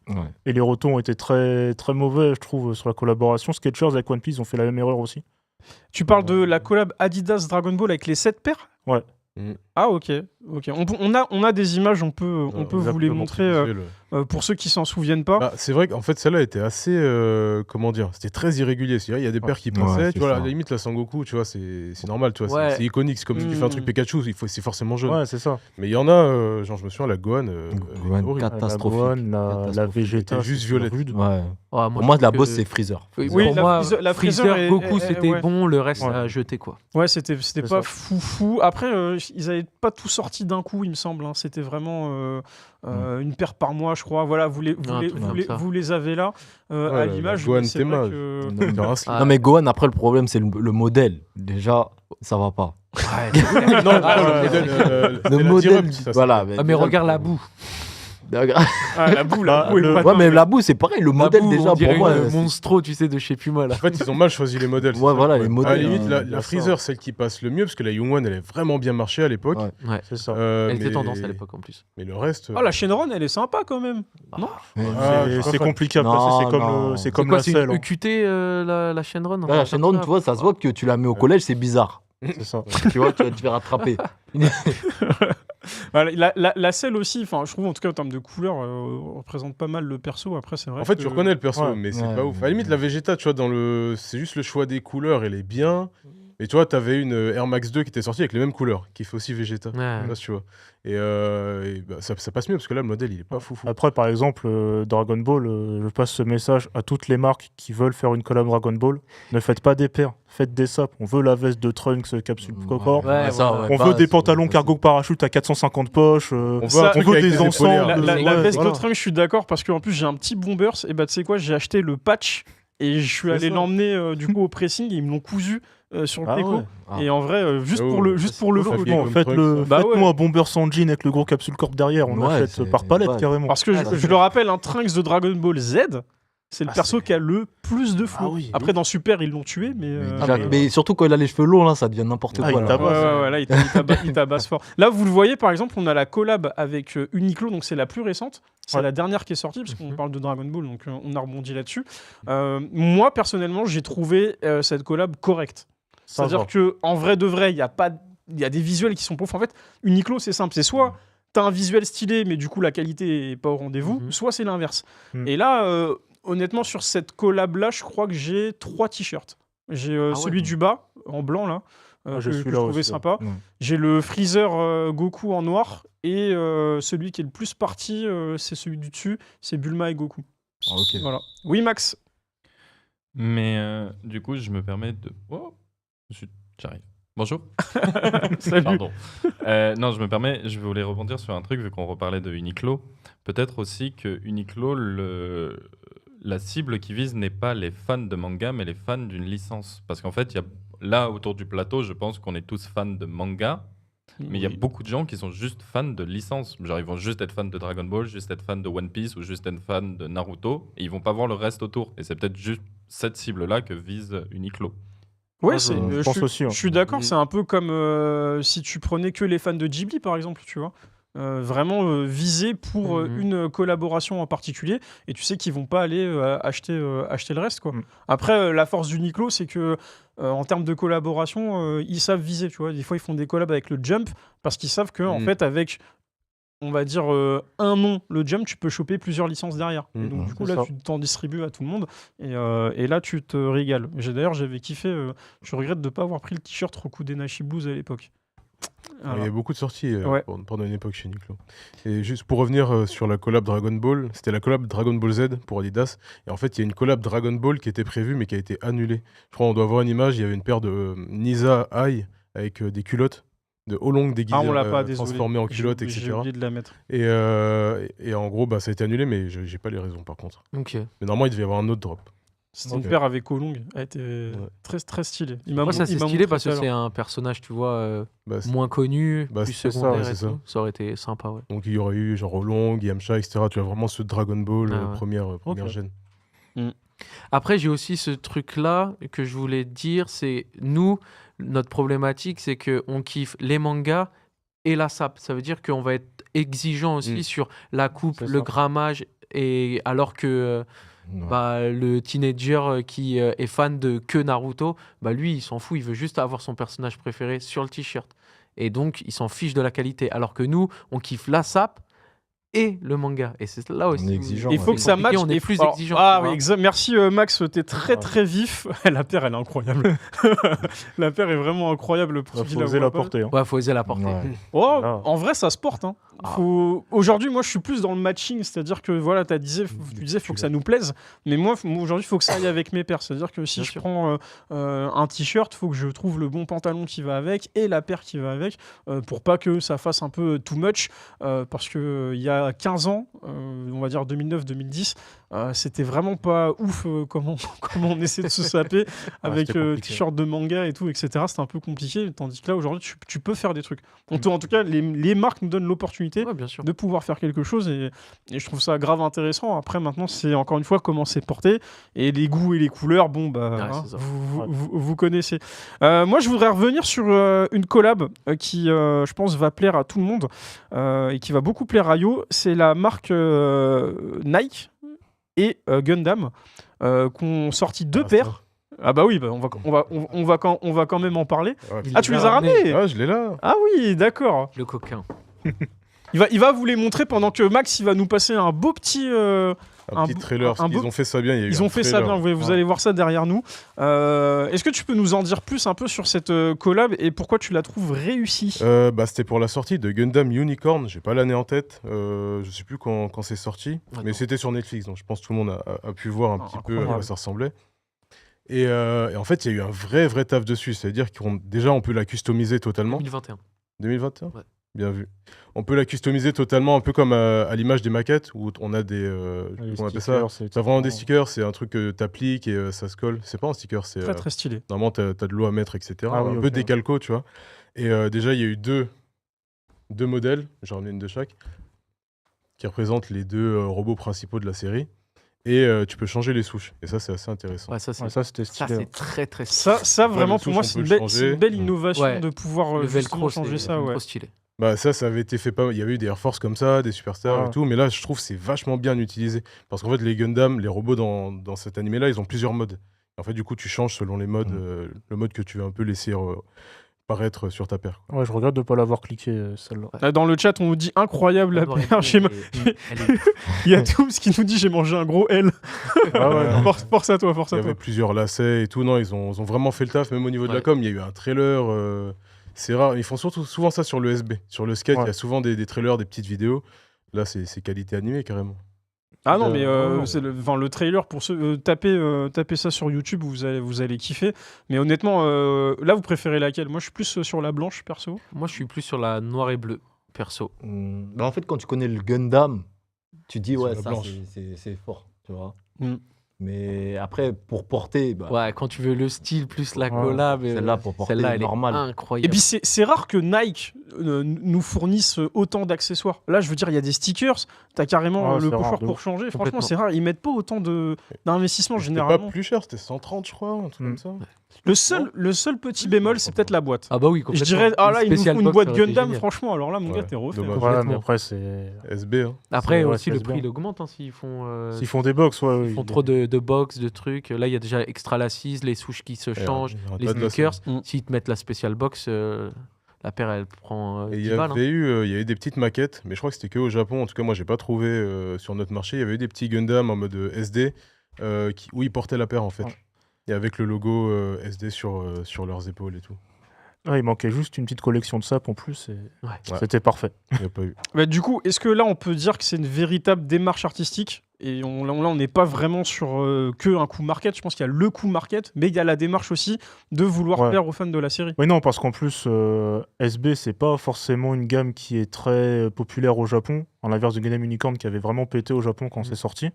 D: Ouais. Et les retours ont été très, très mauvais, je trouve, sur la collaboration. Skechers avec One Piece ont fait la même erreur aussi.
A: Tu parles de la collab Adidas Dragon Ball avec les 7 paires ?
D: Ouais.
A: Ah ok. On a des images, on peut vous les montrer pour ceux qui s'en souviennent pas.
C: Bah, c'est vrai qu'en fait celle-là était assez comment dire, c'était très irrégulier. Il y a des paires qui passaient, tu vois, à la limite la Sangoku, tu vois, c'est normal, tu vois, c'est iconique, c'est comme si tu fais un truc Pikachu, c'est forcément jaune.
D: Ouais, c'est ça.
C: Mais il y en a, genre je me souviens la Gohan,
B: catastrophique.
D: La Vegeta,
C: juste violette.
B: Ouais. Pour moi de la bosse c'est Freezer.
A: Oui,
E: pour moi,
A: la
E: Freezer, Goku c'était bon, le reste à jeter quoi.
A: Ouais, c'était pas fou. Après, ils avaient pas tout sorti d'un coup, il me semble. Hein. C'était vraiment une paire par mois, je crois. Voilà, vous les avez là à l'image.
C: Gohan
A: Théma.
B: Non, mais Gohan, après, le problème, c'est le modèle. Déjà, ça va pas.
C: Le
B: modèle, voilà.
E: Mais regarde la boue.
A: La boue,
B: ouais, mais la boue, c'est pareil. Le modèle, déjà, pour moi.
E: Monstro, tu sais, de je sais plus moi là.
C: En fait, ils ont mal choisi les modèles.
B: Ouais, voilà, les modèles.
C: À la limite, la Freezer, celle qui passe le mieux, parce que la Young One, elle a vraiment bien marché à l'époque.
E: Ouais,
D: c'est ça.
E: Elle était tendance à l'époque en plus.
C: Mais le reste.
A: La Shenron, elle est sympa quand même. Non
D: c'est compliqué à passer. C'est comme la selle.
E: C'est EQT, la Shenron.
B: La Shenron, tu vois, ça se voit que tu la mets au collège, c'est bizarre.
D: C'est ça.
B: Tu vois, tu vas te faire rattraper.
A: La selle aussi, je trouve en tout cas en termes de couleur, représente pas mal le perso. Après, c'est vrai.
C: En fait, tu reconnais le perso, mais c'est pas ouf. À la limite, la Vegeta, tu vois, c'est juste le choix des couleurs, elle est bien. Et tu vois, t'avais une Air Max 2 qui était sortie avec les mêmes couleurs, qui fait aussi Vegeta. Là, tu vois. Et ça passe mieux parce que là, le modèle, il est pas fou.
D: Après, par exemple, Dragon Ball, je passe ce message à toutes les marques qui veulent faire une collab Dragon Ball. Ne faites pas des paires, faites des sapes. On veut la veste de Trunks capsule Cocor. On veut des pantalons cargo parachute à 450 poches. On veut des ensembles.
A: La veste de Trunks, je suis d'accord parce qu'en plus, j'ai un petit Bombers. Et tu sais quoi, j'ai acheté le patch et je suis allé l'emmener du coup au pressing et ils me l'ont cousu. Sur le Teco. Et en vrai, juste pour le
D: faites-moi un bomber sans jean avec le gros capsule corp derrière, on l'achète par palette carrément.
A: Parce que je le rappelle, un Trunks de Dragon Ball Z, c'est le perso qui a le plus de flow. Après, dans Super, ils l'ont tué,
B: mais surtout quand il a les cheveux longs, là, ça devient n'importe quoi.
A: Il tabasse fort. Là, vous le voyez, par exemple, on a la collab avec Uniqlo, donc c'est la plus récente. C'est la dernière qui est sortie, parce qu'on parle de Dragon Ball, donc on a rebondi là-dessus. Moi, personnellement, j'ai trouvé cette collab correcte. C'est-à-dire qu'en vrai de vrai, il y a des visuels qui sont pauvres. En fait, Uniqlo, c'est simple. C'est soit t'as un visuel stylé, mais du coup, la qualité est pas au rendez-vous, soit c'est l'inverse. Et là, honnêtement, sur cette collab-là, je crois que j'ai 3 t-shirts. J'ai celui du bas, en blanc, là, que je trouvais sympa. J'ai le Freezer Goku en noir. Et celui qui est le plus parti, c'est celui du dessus. C'est Bulma et Goku. Voilà. Oui, Max.
F: Mais du coup, je me permets de... Oh, j'arrive. Bonjour.
A: Salut.
F: Pardon. Non, je voulais rebondir sur un truc, vu qu'on reparlait de Uniqlo. Peut-être aussi que Uniqlo, la cible qui vise n'est pas les fans de manga, mais les fans d'une licence. Parce qu'en fait, là, autour du plateau, je pense qu'on est tous fans de manga, mais il y a beaucoup de gens qui sont juste fans de licences. Genre, ils vont juste être fans de Dragon Ball, juste être fans de One Piece ou juste être fans de Naruto, et ils vont pas voir le reste autour. Et c'est peut-être juste cette cible-là que vise Uniqlo.
A: Oui, je suis d'accord. C'est un peu comme si tu prenais que les fans de Ghibli, par exemple, tu vois. Vraiment visés pour une collaboration en particulier, et tu sais qu'ils vont pas aller acheter le reste, quoi. Après, la force d'Uniqlo, c'est que en termes de collaboration, ils savent viser, tu vois. Des fois, ils font des collabs avec le Jump parce qu'ils savent que en fait, avec on va dire, un nom, le Jump, tu peux choper plusieurs licences derrière. Et donc, du coup, là, tu t'en distribues à tout le monde. Et là, tu te régales. D'ailleurs, j'avais kiffé. Je regrette de ne pas avoir pris le t-shirt Rokudenashi Blues à l'époque.
C: Il y avait beaucoup de sorties pendant une époque chez Uniqlo. Et juste pour revenir sur la collab Dragon Ball, c'était la collab Dragon Ball Z pour Adidas. Et en fait, il y a une collab Dragon Ball qui était prévue mais qui a été annulée. Je crois qu'on doit voir une image, il y avait une paire de Nisa Ai avec des culottes de Oolong déguisées,
A: on l'a pas,
C: transformées en culottes, etc.
A: J'ai oublié de la mettre.
C: Et en gros, ça a été annulé, mais j'ai pas les raisons par contre.
E: Ok.
C: Mais normalement, il devait y avoir un autre drop.
A: C'était une paire avec Oolong, elle était très très stylée.
E: Moi, ça c'est stylé parce que c'est un personnage, tu vois, moins connu, plus secondaire et tout. Ça aurait été sympa, ouais.
C: Donc il y aurait eu genre Oolong, Yamcha, etc. Tu as vraiment ce Dragon Ball première gêne.
E: Après, j'ai aussi ce truc-là que je voulais dire, c'est nous, notre problématique, c'est qu'on kiffe les mangas et la SAP. Ça veut dire qu'on va être exigeant aussi sur la coupe, le grammage, et alors que le teenager qui est fan de que Naruto, lui, il s'en fout, il veut juste avoir son personnage préféré sur le t-shirt. Et donc, il s'en fiche de la qualité. Alors que nous, on kiffe la SAP et le manga. Et c'est là aussi.
B: On est exigeant.
A: Il faut que ça matche.
E: On est plus exigeant.
A: Ah oui, merci Max, t'es très très vif. La paire, elle est incroyable. La paire est vraiment incroyable.
D: Faut oser la porter.
E: Ouais, faut oser la porter.
A: En vrai, ça se porte. Aujourd'hui, moi, je suis plus dans le matching, c'est-à-dire que voilà, tu disais, faut que ça nous plaise. Mais moi, aujourd'hui, il faut que ça aille avec mes paires. C'est-à-dire que si je prends un t-shirt, il faut que je trouve le bon pantalon qui va avec et la paire qui va avec, pour pas que ça fasse un peu too much. Parce que il y a 15 ans, on va dire 2009-2010, c'était vraiment pas ouf comment on essaie de se saper avec t-shirt de manga et tout, etc. C'était un peu compliqué, tandis que là aujourd'hui tu peux faire des trucs. En tout cas, les marques nous donnent l'opportunité de pouvoir faire quelque chose et je trouve ça grave intéressant. Après maintenant, c'est encore une fois comment c'est porté et les goûts et les couleurs, vous connaissez. Moi je voudrais revenir sur une collab qui je pense va plaire à tout le monde et qui va beaucoup plaire à Yo. C'est la marque Nike et Gundam qui ont sorti deux paires. Ah bah oui, on va quand même en parler. Tu les as ramenés?
C: Ah, je l'ai là.
A: Ah oui, d'accord.
E: Le coquin.
A: Il va vous les montrer pendant que Max il va nous passer un beau petit
C: un petit trailer. Ils ont fait ça bien.
A: Ils ont fait ça bien. Vous allez voir ça derrière nous. Est-ce que tu peux nous en dire plus un peu sur cette collab et pourquoi tu la trouves réussie?
C: C'était pour la sortie de Gundam Unicorn. J'ai pas l'année en tête. Je sais plus quand c'est sorti, mais c'était sur Netflix. Donc je pense que tout le monde a pu voir un petit peu à quoi ça ressemblait. Et en fait, il y a eu un vrai taf dessus. C'est-à-dire on peut la customiser totalement. 2021
E: Ouais.
C: Bien vu. On peut la customiser totalement, un peu comme à l'image des maquettes, où on a des... on appelle ça. T'as vraiment des stickers, c'est un truc que t'appliques et ça se colle. C'est pas un sticker, c'est...
A: Très stylé.
C: Normalement, t'as de l'eau à mettre, etc. Un peu décalco, tu vois. Et déjà, il y a eu deux modèles, j'en ai une de chaque, qui représentent les deux robots principaux de la série. Et tu peux changer les souches. Et ça, c'est assez intéressant.
E: Ça,
D: c'était stylé.
E: Ça, c'est très stylé.
A: Ça vraiment, pour moi, c'est une belle innovation de pouvoir changer ça.
E: Trop stylé.
C: Ça avait été fait pas. Il y avait eu des Air Force comme ça, des Superstars et tout. Mais là, je trouve que c'est vachement bien utilisé. Parce qu'en fait, les Gundam, les robots dans cet animé-là, ils ont plusieurs modes. En fait, du coup, tu changes selon les modes, le mode que tu veux un peu laisser apparaître sur ta paire.
D: Ouais, je regrette de ne pas l'avoir cliqué, celle-là.
A: Dans le chat, on nous dit incroyable la paire. Il y a Tooms qui nous dit j'ai mangé un gros L. Force à toi,
C: Il y avait plusieurs lacets et tout. Non, ils ont vraiment fait le taf. Même au niveau de la com, il y a eu un trailer. C'est rare. Ils font souvent ça sur le SB. Sur le skate, il y a souvent des trailers, des petites vidéos. Là, c'est qualité animée carrément.
A: Ah non, mais c'est le trailer, pour ceux, tapez ça sur YouTube, vous allez kiffer. Mais honnêtement, là, vous préférez laquelle? Moi, je suis plus sur la blanche, perso.
E: Moi, je suis plus sur la noire et bleue, perso.
B: En fait, quand tu connais le Gundam, tu dis, ça, c'est fort, tu vois. Mais après, pour porter...
E: quand tu veux le style plus la collab...
B: Celle-là, pour porter,
E: celle-là, elle
B: normal.
E: est incroyable.
A: Et puis, c'est rare que Nike nous fournisse autant d'accessoires. Là, je veux dire, il y a des stickers, t'as carrément le pochoir pour changer. Franchement, c'est rare. Ils mettent pas autant d'investissement, généralement.
C: C'était pas plus cher, c'était 130, je crois, un truc comme ça.
A: Le seul petit bémol, c'est peut-être la boîte.
E: Ah bah oui,
A: je dirais, là, il nous faut une boîte Gundam, franchement, alors là, mon gars, t'es refait.
D: Ouais, mais après, c'est...
C: SB, hein.
E: Après, aussi, le prix, il augmente, s'ils font...
D: S'ils font des box,
E: ils font trop de box, de trucs. Là, il y a déjà extra lacis, les souches qui se changent, les sneakers. S'ils te mettent la spécial box... la paire, elle prend
C: Et
E: 10 balles.
C: il y a eu des petites maquettes, mais je crois que c'était que au Japon. En tout cas, moi, j'ai pas trouvé sur notre marché. Il y avait eu des petits Gundam en mode SD où ils portaient la paire, en fait.
D: Ouais.
C: Et avec le logo SD sur leurs épaules et tout.
D: Ouais, il manquait juste une petite collection de sapes en plus et
E: Ouais.
D: c'était parfait.
C: Il n'y a pas eu.
A: Bah, du coup, est-ce que là, on peut dire que c'est une véritable démarche artistique? Et là, on n'est pas vraiment sur que un coup market. Je pense qu'il y a le coup market, mais il y a la démarche aussi de vouloir plaire aux fans de la série.
D: Oui, non, parce qu'en plus, SB, c'est pas forcément une gamme qui est très populaire au Japon, à l'inverse de Gundam Unicorn qui avait vraiment pété au Japon quand c'est sorti,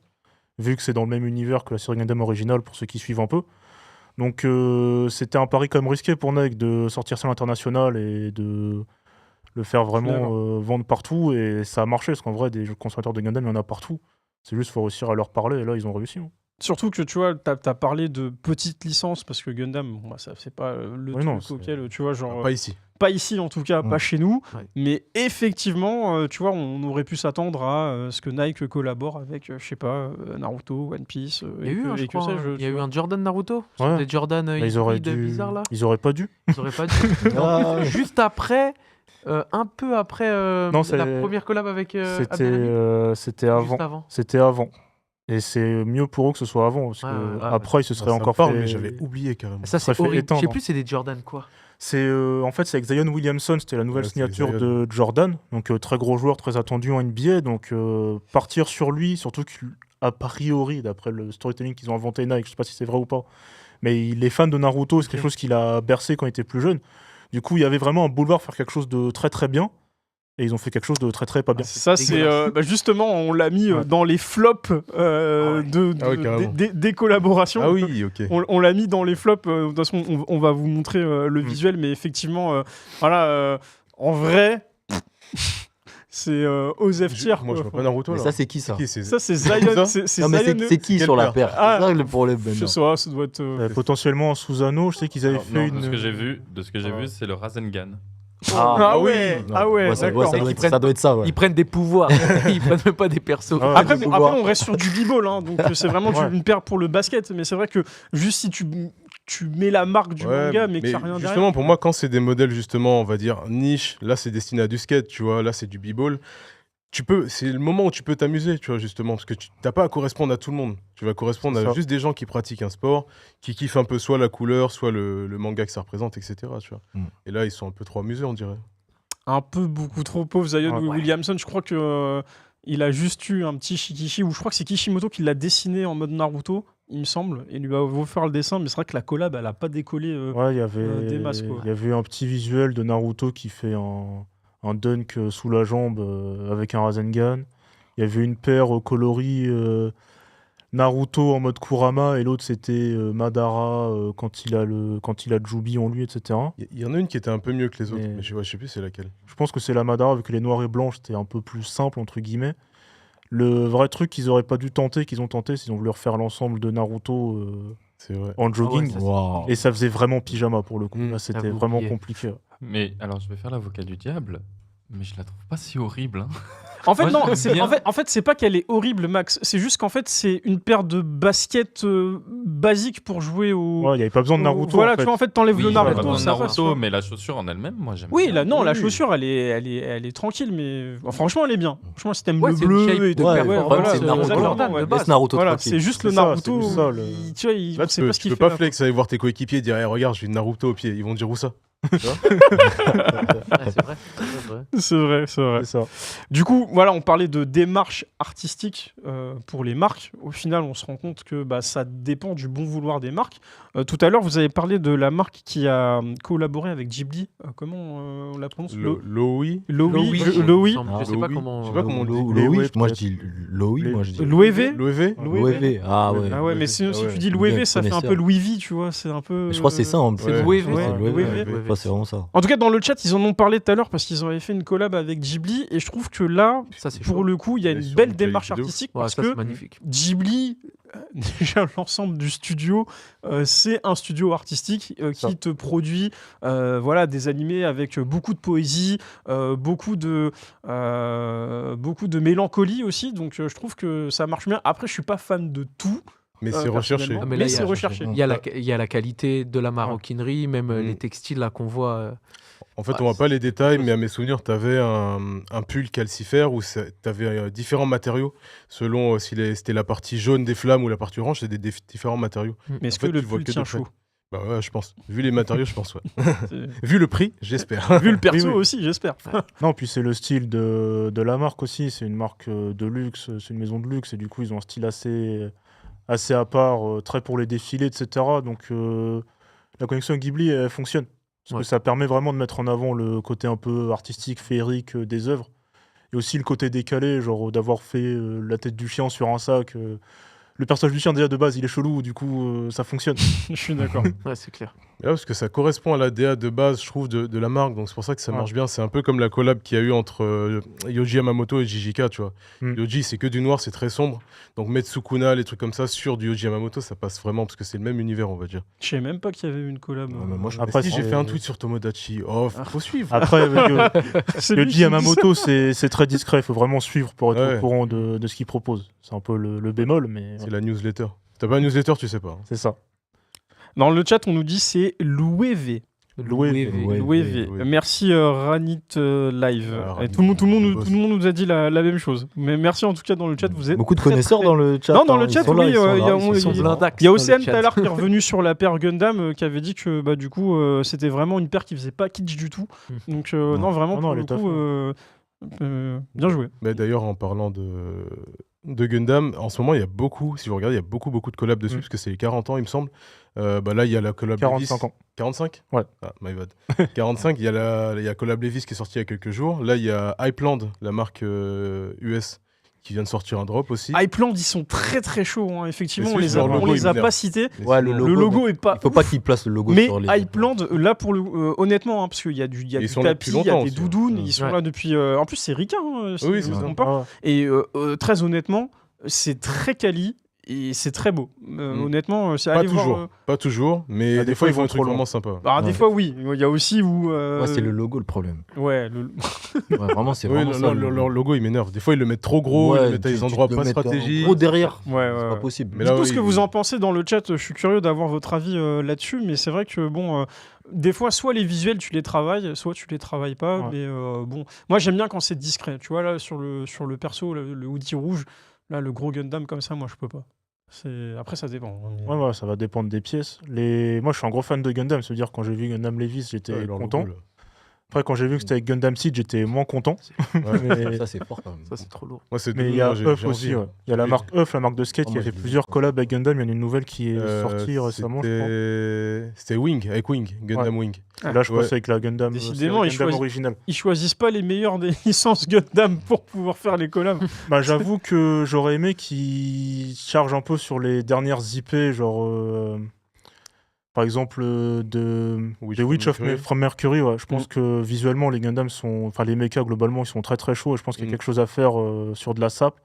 D: vu que c'est dans le même univers que la série Gundam originale pour ceux qui suivent un peu. Donc c'était un pari quand même risqué pour Nike de sortir ça à l'international et de le faire vraiment vendre partout, et ça a marché, parce qu'en vrai, des consommateurs de Gundam, il y en a partout. C'est juste qu'il faut réussir à leur parler, et là, ils ont réussi. Hein.
A: Surtout que tu vois, t'as parlé de petites licences, parce que Gundam, bon, ça c'est pas le truc auquel, tu vois, genre.
C: Pas ici.
A: Pas ici en tout cas, pas chez nous,
E: Ouais.
A: mais effectivement, tu vois, on aurait pu s'attendre à ce que Nike collabore avec, je sais pas, Naruto, One Piece,
E: Il y a eu, je crois, il y a eu un Jordan Naruto,
D: Ouais.
E: des Jordan
D: ils auraient
E: bizarres là.
D: Ils auraient pas dû.
E: Ils auraient pas dû. Non, juste après, un peu après
D: Non,
E: la première collab avec
D: C'était avant.
E: Juste avant.
D: C'était avant. Et c'est mieux pour eux que ce soit avant, parce que après, ils se seraient encore fait...
C: mais j'avais oublié carrément.
E: Ça,
D: serait
E: c'est
D: fait
E: horrible. Je sais
D: éteindre.
E: plus, c'est des Jordan quoi.
D: C'est en fait, c'est avec Zion Williamson, c'était la nouvelle
C: Ouais, c'est
D: signature
C: Zion.
D: de Jordan, donc très gros joueur, très attendu en NBA, donc partir sur lui, surtout qu'a priori, d'après le storytelling qu'ils ont inventé Nike, je sais pas si c'est vrai ou pas, mais il est fan de Naruto, c'est quelque chose qu'il a bercé quand il était plus jeune. Du coup, il y avait vraiment un boulevard pour faire quelque chose de très très bien, et ils ont fait quelque chose de très très pas bien.
A: Ça, c'est justement, on l'a mis dans les flops des collaborations.
C: Ah oui, ok.
A: On l'a mis dans les flops. De toute façon, on va vous montrer le visuel, mais effectivement, voilà, en vrai, c'est Osef Tier.
C: Moi, je vois pas Naruto
B: Mais
C: là.
B: ça, c'est qui ça?
A: Ça, c'est Zion.
C: Non,
A: C'est
B: Non, mais
A: Zion.
B: c'est qui sur la paire?
A: Ah,
B: C'est ça le problème
A: Je
B: maintenant.
A: sais pas, ça doit être.
D: Potentiellement Susano, je sais qu'ils avaient
F: Alors,
D: fait
F: non,
D: une...
F: de ce que j'ai vu, c'est le Rasengan.
A: Ah ouais,
B: Ouais, ça doit être ça, ouais.
E: Ils prennent des pouvoirs. Ils prennent même pas des persos.
A: Après, on reste sur du b-ball, hein, donc c'est vraiment une paire pour le basket. Mais c'est vrai que juste si tu mets la marque du manga, mais qu'il n'y a rien derrière.
C: Justement, pour moi, quand c'est des modèles, justement, on va dire niche, là, c'est destiné à du skate, tu vois, là, c'est du b-ball. C'est le moment où tu peux t'amuser, tu vois, justement, parce que tu n'as pas à correspondre à tout le monde. Tu vas correspondre à juste des gens qui pratiquent un sport, qui kiffent un peu soit la couleur, soit le manga que ça représente, etc. Tu vois. Et là, ils sont un peu trop amusés, on dirait.
A: Un peu beaucoup trop pauvre, Zion Williamson. Je crois que il a juste eu un petit Shikishi, ou je crois que c'est Kishimoto qui l'a dessiné en mode Naruto, il me semble, et lui va refaire le dessin. Mais c'est vrai que la collab, elle a pas décollé des masses, quoi.
D: Il y avait un petit visuel de Naruto qui fait un dunk sous la jambe avec un Rasengan. Il y avait une paire coloris Naruto en mode Kurama, et l'autre c'était Madara quand il a Jubi en lui, etc.
C: Il y en a une qui était un peu mieux que les autres, mais je sais plus c'est laquelle.
D: Je pense que c'est la Madara, vu que les noirs et blancs c'était un peu plus simple entre guillemets. Le vrai truc qu'ils auraient pas dû tenter, qu'ils ont tenté, c'est qu'ils ont voulu refaire l'ensemble de Naruto en jogging, et ça faisait vraiment pyjama pour le coup. Là, c'était vraiment compliqué.
F: Mais alors, je vais faire l'avocat du diable, mais je la trouve pas si horrible. Hein.
A: En fait,
F: Moi,
A: non,
F: en
A: fait, c'est pas qu'elle est horrible, Max. C'est juste qu'en fait, c'est une paire de baskets basique pour jouer au.
D: Ouais, il n'y avait pas besoin de Naruto.
A: Voilà,
D: en fait.
A: tu vois, en fait, t'enlèves le Naruto.
F: Pas besoin de
A: ça
F: Naruto,
A: passe,
F: mais la chaussure en elle-même, moi j'aime
A: oui,
F: bien.
A: la chaussure, elle est tranquille, mais franchement, elle est bien. Franchement, si t'aimes le
E: c'est une
A: bleu
E: shape
A: et
E: de
A: voilà,
B: c'est Naruto.
E: Jordan, de base.
B: Laisse Naruto
A: voilà,
B: tranquille.
A: c'est juste le
D: C'est ça,
A: Naruto.
D: c'est ça,
A: Tu vois, il
C: Là,
A: sait pas ce
C: tu
A: qu'il
C: peux
A: fait.
C: pas flex, aller voir tes coéquipiers et dire hey, regarde, j'ai Naruto au pied. Ils vont te dire où ça?
E: C'est vrai.
A: C'est vrai.
D: C'est ça.
A: Du coup, voilà, on parlait de démarche artistique pour les marques. Au final, on se rend compte que ça dépend du bon vouloir des marques. Tout à l'heure, vous avez parlé de la marque qui a collaboré avec Ghibli. Comment on la prononce?
C: Loï.
A: Loï.
E: Je sais pas comment
C: on dit.
B: Loï, moi je dis Loï, moi je dis
A: Louévé.
C: Louévé.
B: Ah ouais.
A: Ah ouais, mais si tu dis
B: Bien
A: Louévé, ça fait un
B: connaisseur.
A: peu Louis V, tu vois. C'est un peu.
B: Je crois que c'est ça.
E: C'est Louévé.
B: C'est vraiment ça.
A: En tout cas, dans le chat, ils en ont parlé tout à l'heure parce qu'ils avaient fait une collab avec Ghibli, et je trouve que là, pour le coup, il y a une belle démarche artistique parce que
E: magnifique.
A: Ghibli, déjà l'ensemble du studio, c'est un studio artistique qui te produit des animés avec beaucoup de poésie, beaucoup de mélancolie aussi. Donc je trouve que ça marche bien. Après, je suis pas fan de tout.
C: Mais c'est recherché.
A: Mais c'est recherché.
E: Il y a la qualité de la maroquinerie, même les textiles là qu'on voit.
C: En fait, on voit pas les détails, mais à mes souvenirs, tu avais un pull calcifère où tu avais différents matériaux selon si c'était la partie jaune des flammes ou la partie orange, c'est des différents matériaux.
A: Mais est-ce que le pull tient chaud ?
C: Bah ouais, je pense. Vu les matériaux, je pense, ouais. Vu le prix, j'espère.
A: Vu le perso aussi, j'espère.
D: Non, puis c'est le style de la marque aussi. C'est une marque de luxe, c'est une maison de luxe, et du coup, ils ont un style assez à part, très pour les défilés, etc. Donc, la collection Ghibli, elle fonctionne. Parce que ça permet vraiment de mettre en avant le côté un peu artistique, féerique des œuvres. Et aussi le côté décalé, genre d'avoir fait la tête du chien sur un sac. Le personnage du chien, déjà de base, il est chelou, du coup, ça fonctionne.
A: Je suis d'accord.
E: Ouais, c'est clair.
C: Ouais, parce que ça correspond à la DA de base, je trouve, de la marque. Donc c'est pour ça que ça marche bien. C'est un peu comme la collab qu'il y a eu entre Yohji Yamamoto et Jijika, tu vois. Yohji, c'est que du noir, c'est très sombre. Donc mettre Sukuna, les trucs comme ça, sur du Yohji Yamamoto, ça passe vraiment, parce que c'est le même univers, on va dire.
A: Je savais même pas qu'il y avait eu une collab.
B: Moi,
C: Après, si j'ai fait un tweet sur Tomodachi, faut suivre.
D: Après, Yohji Yamamoto, c'est très discret. Il faut vraiment suivre pour être au courant de ce qu'il propose. C'est un peu le bémol, mais...
C: C'est la newsletter. T'as pas une newsletter, tu sais pas.
D: C'est ça.
A: Dans le chat, on nous dit c'est Louévé.
D: Louévé.
A: Merci Ranit Live. Tout le monde nous a dit la même chose. Mais merci en tout cas dans le chat. Vous êtes
B: beaucoup de connaisseurs dans le chat.
A: Non, dans le chat, oui. Il y a Océane tout à l'heure qui est revenu sur la paire Gundam qui avait dit que bah, du coup c'était vraiment une paire qui faisait pas kitsch du tout. Donc non, vraiment pour le coup, bien joué.
C: Mais d'ailleurs, en parlant de Gundam, en ce moment, il y a beaucoup, si vous regardez, il y a beaucoup de collabs dessus, parce que c'est les 40 ans, il me semble. Là, il y a la collab
D: 45
C: Levis.
D: ans.
C: 45
D: Ouais.
C: Ah, my bad. 45, il y a collab Levis qui est sorti il y a quelques jours. Là, il y a Hypeland, la marque US, qui vient de sortir un drop aussi.
A: Hypeland, ils sont très très chauds, hein. Effectivement, on les a pas cités.
B: Ouais, le logo est pas. Il faut pas qu'ils placent le logo sur les.
A: Mais Hypeland, là pour le honnêtement, hein, parce qu'il y a du tapis, il y a des doudounes, ils sont là depuis. En plus, c'est ricain, si
C: oui,
A: je
C: c'est
A: me
C: ça.
A: trompe pas. Et très honnêtement, c'est très quali. Et c'est très beau. Honnêtement, c'est aller voir.
C: Pas toujours, mais des fois ils font un truc vraiment sympa.
A: Alors des fois oui, il y a aussi où.
B: C'est le logo le problème.
A: Ouais.
B: Vraiment c'est vraiment ça.
C: Leur logo il m'énerve. Des fois ils le mettent trop gros, ils le mettent à des endroits pas stratégiques.
B: Gros derrière.
A: Ouais.
B: C'est pas possible.
A: Dites-nous ce que vous en pensez dans le chat. Je suis curieux d'avoir votre avis là-dessus, mais c'est vrai que bon. Des fois, soit les visuels, tu les travailles, soit tu les travailles pas. Ouais. Mais bon, moi j'aime bien quand c'est discret. Tu vois là sur le perso, le hoodie rouge. Là, le gros Gundam comme ça, moi, je peux pas. Après, ça dépend.
D: Ouais, ça va dépendre des pièces. Moi, je suis un gros fan de Gundam. C'est-à-dire, quand j'ai vu Gundam Levis, j'étais content. Après, quand j'ai vu que c'était avec Gundam Seed, j'étais moins content.
B: Mais... Ça, c'est fort quand même.
E: Ça, c'est trop lourd.
D: Mais il y a Euf aussi. Il y a la marque Euf, la marque de skate, qui a fait plusieurs collabs avec Gundam. Il y en a une nouvelle qui est sortie récemment, je crois.
C: C'était Wing, avec Wing, Gundam Wing.
D: Là, je crois que c'est avec la Gundam,
A: décidément,
D: originale.
A: Ils choisissent pas les meilleures des licences Gundam pour pouvoir faire les collabs.
D: Bah, j'avoue que j'aurais aimé qu'ils chargent un peu sur les dernières IP, genre... Par exemple, de Witch from Mercury, ouais. Je pense que visuellement, les Gundam sont... Enfin, les mechas, globalement, ils sont très très chauds. Et je pense qu'il y a quelque chose à faire sur de la sap.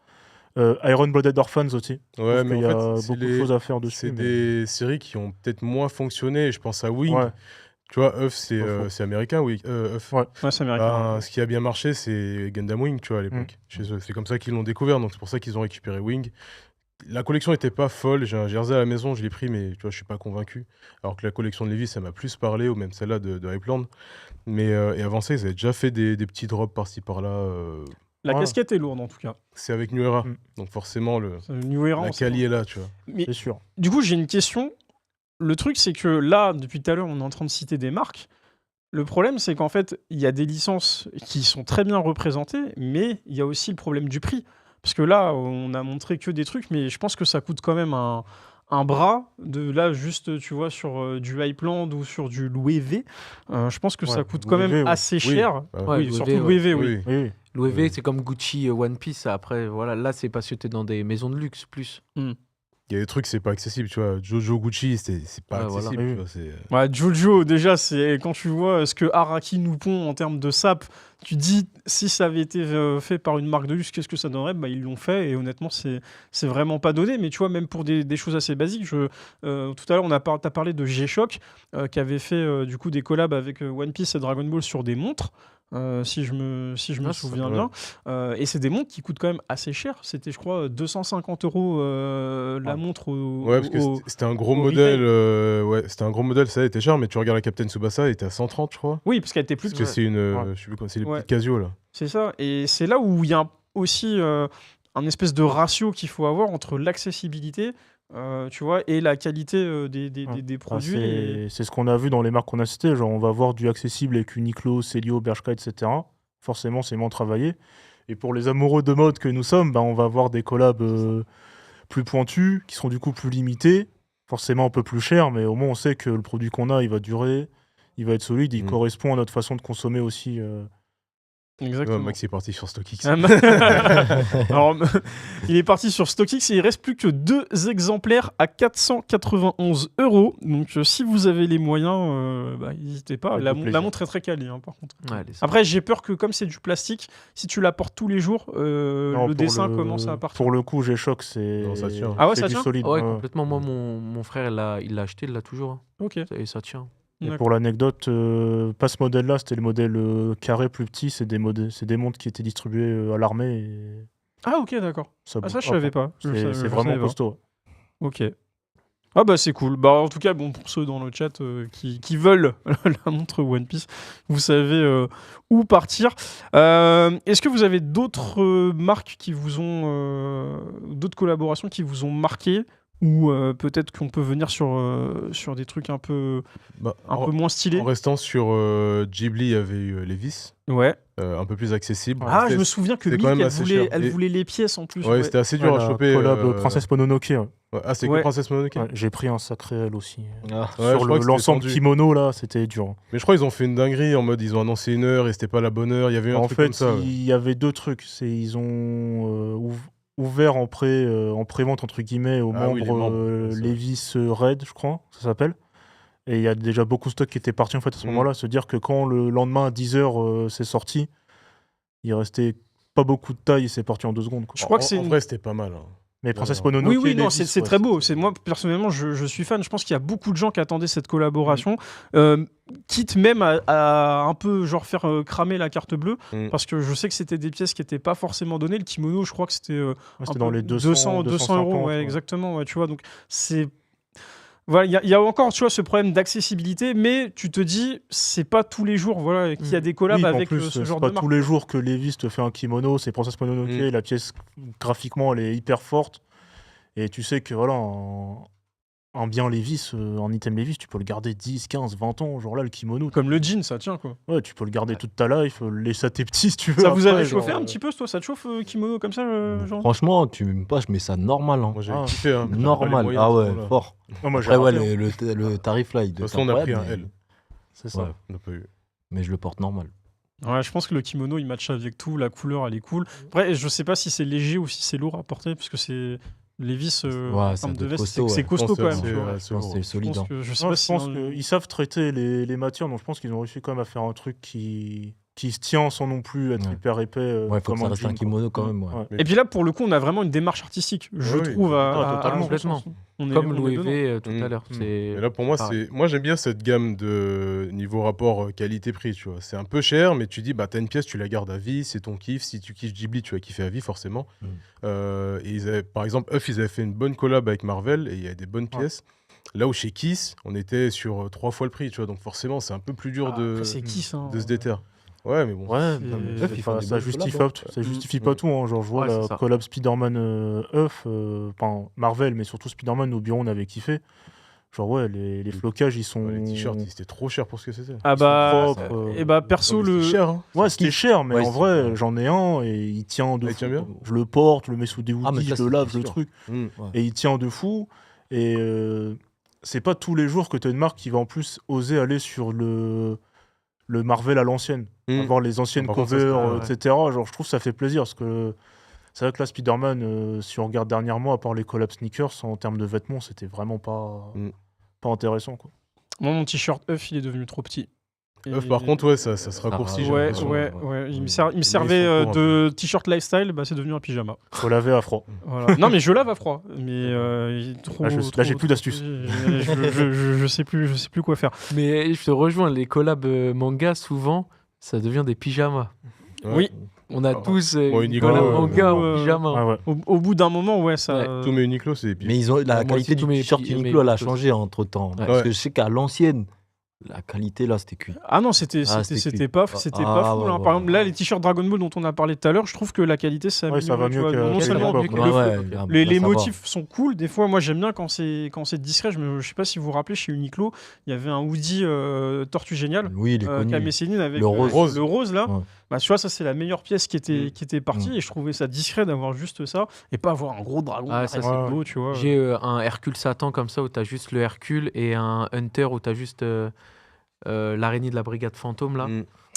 D: Iron Blooded Orphans aussi.
C: Ouais, mais
D: il y a beaucoup de choses à faire dessus.
C: C'est des séries qui ont peut-être moins fonctionné. Je pense à Wing. Ouais. Tu vois, Euf, c'est américain, oui. Euf.
A: Ouais, c'est américain.
C: Ce qui a bien marché, c'est Gundam Wing, tu vois, à l'époque. Chez eux. C'est comme ça qu'ils l'ont découvert. Donc, c'est pour ça qu'ils ont récupéré Wing. La collection n'était pas folle, j'ai un jersey à la maison, je l'ai pris, mais tu vois, je suis pas convaincu. Alors que la collection de Levis, ça m'a plus parlé, ou même celle-là de Hypeland. Mais et avant ça, ils avaient déjà fait des petits drops par-ci par-là.
A: La casquette est lourde en tout cas.
C: C'est avec New Era, donc forcément la quali est là, tu vois.
A: Mais,
D: c'est sûr.
A: Du coup, j'ai une question. Le truc, c'est que là, depuis tout à l'heure, on est en train de citer des marques. Le problème, c'est qu'en fait, il y a des licences qui sont très bien représentées, mais il y a aussi le problème du prix. Parce que là, on a montré que des trucs, mais je pense que ça coûte quand même un bras. De là, juste, tu vois, sur du Hypeland ou sur du Louévé, je pense que ça coûte quand même assez cher. Oui, surtout Louévé, oui.
E: Louévé, c'est comme Gucci, One Piece. Après, voilà, là, c'est parce que t'es dans des maisons de luxe plus.
C: Il y a des trucs, c'est pas accessible, tu vois. Jojo Gucci, c'est pas accessible.
A: Voilà. Jojo, déjà, c'est quand tu vois ce que Araki nous pond en termes de sap, tu dis, si ça avait été fait par une marque de luxe, qu'est-ce que ça donnerait ? Bah, ils l'ont fait, et honnêtement, c'est vraiment pas donné. Mais tu vois, même pour des choses assez basiques, tout à l'heure, t'as parlé de G-Shock, qui avait fait du coup des collabs avec One Piece et Dragon Ball sur des montres. si je me souviens bien. Et c'est des montres qui coûtent quand même assez cher. C'était, je crois, 250 € la montre
C: parce que c'était un gros modèle. C'était un gros modèle, ça était cher, mais tu regardes la Captain Tsubasa, elle était à 130, je crois.
A: Oui, parce qu'elle était plus...
C: Parce que c'est je sais plus quoi, c'est les petites Casio, là.
A: C'est ça. Et c'est là où il y a aussi un espèce de ratio qu'il faut avoir entre l'accessibilité, tu vois, et la qualité des produits.
D: C'est ce qu'on a vu dans les marques qu'on a citées. Genre, on va voir du accessible avec Uniqlo, Celio, Bershka, etc. Forcément, c'est moins travaillé. Et pour les amoureux de mode que nous sommes, on va avoir des collabs plus pointus, qui seront du coup plus limités, forcément un peu plus chers, mais au moins on sait que le produit qu'on a, il va durer, il va être solide, il correspond à notre façon de consommer aussi.
A: Exactement.
C: Max est parti sur StockX.
A: Alors, il est parti sur StockX et il reste plus que 2 exemplaires à 491 €. Donc, si vous avez les moyens, n'hésitez pas. La montre est très quali, par contre. Après, j'ai peur que comme c'est du plastique, si tu la portes tous les jours, le dessin commence à partir.
D: Pour le coup, G-Shock, c'est
A: ça
D: du
A: tient
D: solide.
E: Ouais, complètement. Moi, mon frère, il l'a acheté, il l'a toujours.
A: Ok.
E: Et ça tient.
D: Et pour l'anecdote, pas ce modèle-là, c'était le modèle carré plus petit. C'est des montres qui étaient distribuées à l'armée. Et...
A: Ah, ok, d'accord. Ça, je savais pas.
D: C'est vraiment costaud.
A: Ok. Ah bah c'est cool. Bah en tout cas, bon, pour ceux dans le chat qui veulent la montre One Piece, vous savez où partir. Est-ce que vous avez d'autres marques qui vous ont... d'autres collaborations qui vous ont marqué, ou peut-être qu'on peut venir sur des trucs un peu moins stylés.
C: En restant sur Ghibli, il y avait eu Levis.
A: Ouais.
C: Un peu plus accessible.
A: Ah, je me souviens que Mick, elle voulait les pièces en plus.
C: Ouais, c'était assez dur à choper.
D: Collab Princesse Mononoke.
C: Ah, c'est que Princesse Mononoke.
D: J'ai pris un sacré elle aussi.
C: Sur
D: l'ensemble kimono, là, c'était dur.
C: Mais je crois qu'ils ont fait une dinguerie en mode ils ont annoncé une heure et c'était pas la bonne heure. Il y avait un truc comme ça.
D: En fait, il y avait 2 trucs. Ils ont ouvert en pré-vente entre guillemets aux membres Levis Red, je crois, ça s'appelle. Et il y a déjà beaucoup de stocks qui étaient partis en fait à ce moment-là. Se dire que quand le lendemain à 10h c'est sorti, il restait pas beaucoup de taille et c'est parti en 2 secondes. Quoi.
A: Je crois que
C: en vrai, c'était pas mal.
D: Mais Princesse Mononoke.
A: Oui, non, c'est très beau. Moi, personnellement, je suis fan. Je pense qu'il y a beaucoup de gens qui attendaient cette collaboration, quitte même à un peu genre faire cramer la carte bleue, parce que je sais que c'était des pièces qui n'étaient pas forcément données. Le kimono, je crois que c'était
D: dans les 200
A: €. Ouais, exactement. Ouais, tu vois, donc c'est. Voilà, il y a encore, tu vois, ce problème d'accessibilité, mais tu te dis, c'est pas tous les jours, voilà, qu'il y a des collabs avec ce genre de marque.
D: C'est pas tous les jours que Levis te fait un kimono, c'est Princesse Mononoke, la pièce graphiquement elle est hyper forte, et tu sais que voilà, un bien Levis, un item Levis, tu peux le garder 10, 15, 20 ans, genre là le kimono.
A: Comme le jean, ça tient quoi.
D: Ouais, tu peux le garder toute ta life, le laisser à tes petits si tu veux.
A: Ça vous avait chauffé un petit peu, toi? Ça te chauffe kimono comme ça, genre?
B: Franchement, tu m'aimes pas, je mets ça normal. Moi
C: j'ai kiffé.
B: Normal, fort.
D: Non, moi,
B: après, le tarif là, il
C: de toute façon, on a pris un L.
D: C'est ça.
C: Ouais, on n'a pas eu.
B: Mais je le porte normal.
A: Ouais, je pense que le kimono il match avec tout, la couleur elle est cool. Après, je sais pas si c'est léger ou si c'est lourd à porter, parce que c'est. Levis, en termes de veste, c'est costaud quand même.
B: C'est solide.
D: Je pense qu'ils savent traiter les matières, donc je pense qu'ils ont réussi quand même à faire un truc qui se tient sans non plus être hyper épais.
B: Ouais, faut que ça reste un kimono quand même. Ouais.
A: Et puis là, pour le coup, on a vraiment une démarche artistique, je trouve.
E: Totalement. Complètement. Comme l'OEV tout à l'heure.
C: Et là, pour moi, moi j'aime bien cette gamme de niveau rapport qualité-prix. Tu vois, c'est un peu cher, mais tu dis, t'as une pièce, tu la gardes à vie, c'est ton kiff. Si tu kiffes Ghibli, tu vas kiffer à vie forcément. Et par exemple, Uff, ils avaient fait une bonne collab avec Marvel et il y a des bonnes pièces. Là où chez Kiss, on était sur 3 fois le prix, tu vois, donc forcément, c'est un peu plus dur de se déter. Ouais, mais bon.
D: Ça justifie pas tout. Hein. Genre, je vois la collab Spider-Man Marvel, mais surtout Spider-Man, au bureau, on avait kiffé. Genre, les flocages, ils sont.
C: Les t-shirts, c'était trop cher pour ce que c'était.
A: Ah bah. Et bah, perso,
C: C'était cher. Hein.
D: Ouais, c'était cher, mais en vrai, j'en ai un et il tient de fou. Je le porte, je le mets sous des outils, je le lave, le truc. Et il tient de fou. Et c'est pas tous les jours que tu as une marque qui va en plus oser aller sur le Marvel à l'ancienne, avoir les anciennes covers, etc. Genre, je trouve que ça fait plaisir parce que c'est vrai que là, Spider-Man, si on regarde dernièrement, à part les collabs sneakers, en termes de vêtements, c'était vraiment pas intéressant. Quoi.
A: Moi, mon t-shirt Uff, il est devenu trop petit.
C: Uff, par contre, ça se raccourcit.
A: Ouais. Il me servait de t-shirt lifestyle, c'est devenu un pyjama.
D: Faut laver à froid.
A: Voilà. Non, mais je lave à froid. Mais
D: là, j'ai plus d'astuces.
A: Je sais plus quoi faire.
E: Mais je te rejoins, les collabs manga, souvent, Ça devient des pyjamas.
C: Ouais.
A: Oui.
E: On a tous
C: Uniqlo,
E: manga en pyjama.
D: Ah ouais.
A: Au bout d'un moment, ouais, ça.
C: Tous mes Uniqlo, c'est des
B: Mais ils ont la
E: Moi
B: qualité
E: aussi,
B: du
E: tous mes
B: t-shirt
E: petits-
B: Uniqlo,
E: mes
B: elle a
E: petits-
B: changé entre temps.
E: Ouais.
B: Parce que je sais qu'à l'ancienne, la qualité là, c'était cuit.
A: Ah non, c'était
B: c'était
A: pas
B: cuit.
A: c'était
B: Ah,
A: pas fou.
B: ouais,
A: Hein.
B: ouais,
A: Par exemple, là,
B: ouais.
A: les t-shirts Dragon Ball dont on a parlé tout à l'heure, je trouve que la qualité c'est
D: Ouais, ça va
A: amélioré,
D: mieux
A: tu vois.
D: que-
A: Non
D: que
A: seulement
D: l'époque,
A: le-
D: ouais.
A: les
B: ça va.
A: motifs sont cool. Des fois, moi, j'aime bien quand c'est discret. Je sais pas si vous vous rappelez, chez Uniqlo, il y avait un hoodie Tortue Géniale.
B: Oui, il est connu.
A: Qu'a Céline avec
B: Le rose.
A: le rose là.
B: Ouais.
A: Bah, tu vois, ça c'est la meilleure pièce qui était partie et je trouvais ça discret d'avoir juste ça et pas avoir un gros dragon
E: Ah,
A: derrière
E: ça,
A: le
D: c'est
A: dos, tu vois.
E: J'ai un Hercule Satan comme ça où t'as juste le Hercule et un Hunter où t'as juste l'araignée de la brigade fantôme là.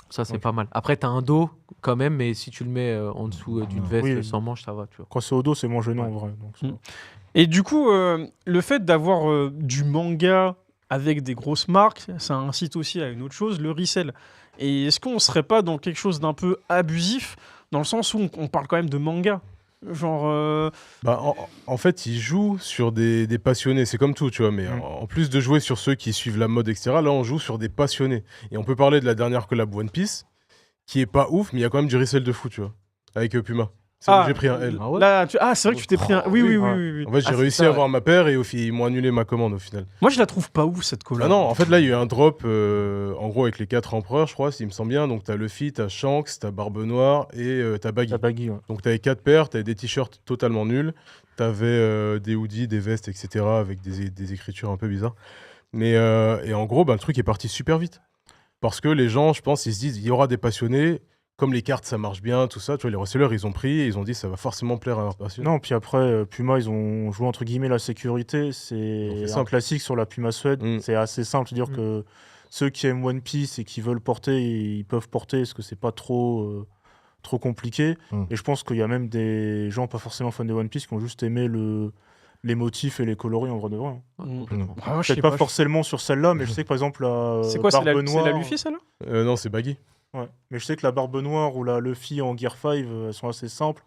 E: Ça, c'est
D: Ok.
E: pas mal. Après, t'as un dos quand même, mais si tu le mets en dessous d'une veste
D: Oui.
E: sans manche, ça va. Tu vois.
D: Quand c'est au dos, c'est moins gênant en vrai. Donc, ça va.
A: Et du coup, le fait d'avoir du manga avec des grosses marques, ça incite aussi à une autre chose, le resell. Et est-ce qu'on serait pas dans quelque chose d'un peu abusif, dans le sens où on parle quand même de manga? Genre,
C: Bah, en fait, ils jouent sur des passionnés, c'est comme tout, tu vois, mais en plus de jouer sur ceux qui suivent la mode, etc., là, on joue sur des passionnés. Et on peut parler de la dernière collab One Piece, qui est pas ouf, mais il y a quand même du resell de fou, tu vois, avec Puma. C'est où j'ai pris un L.
B: Ah ouais.
A: là, c'est vrai que tu t'es pris un. Oui, oui, oui,
D: Ouais.
A: oui, oui.
C: En fait, j'ai
E: c'est
C: réussi
E: ça,
C: à avoir ma paire et ils m'ont annulé ma commande au final.
A: Moi, je la trouve pas ouf cette collab.
C: Ah non, en fait, là, il y a eu un drop, en gros, avec les 4 empereurs, je crois, s'il me semble bien. Donc, t'as Luffy, t'as Shanks, t'as Barbe Noire et t'as Baggy.
D: La baggy, ouais.
C: Donc, t'avais 4 paires, t'avais des t-shirts totalement nuls, t'avais des hoodies, des vestes, etc., avec des écritures un peu bizarres. Mais, et en gros, bah, le truc est parti super vite. Parce que les gens, je pense, ils se disent, il y aura des passionnés. Comme les cartes, ça marche bien, tout ça, tu vois, les resellers, ils ont pris et ils ont dit, ça va forcément plaire à leurs passionnés.
D: Non, puis après, Puma, ils ont joué entre guillemets la sécurité. C'est un
C: simple.
D: classique sur la Puma Suède.
C: Mm.
D: C'est assez simple. C'est-à-dire que ceux qui aiment One Piece et qui veulent porter, ils peuvent porter parce que c'est pas trop compliqué.
B: Mm.
D: Et je pense qu'il y a même des gens pas forcément fans de One Piece qui ont juste aimé les motifs et les coloris en vrai de vrai. Hein.
A: Ah, je sais
D: Peut-être pas forcément sur celle-là, mais je sais que par exemple la
A: C'est quoi, c'est
D: Barbe
A: la
D: Noire.
A: Luffy celle-là?
C: Non, c'est Baggy.
D: Ouais. Mais je sais que la Barbe Noire ou la Luffy en Gear 5, elles sont assez simples.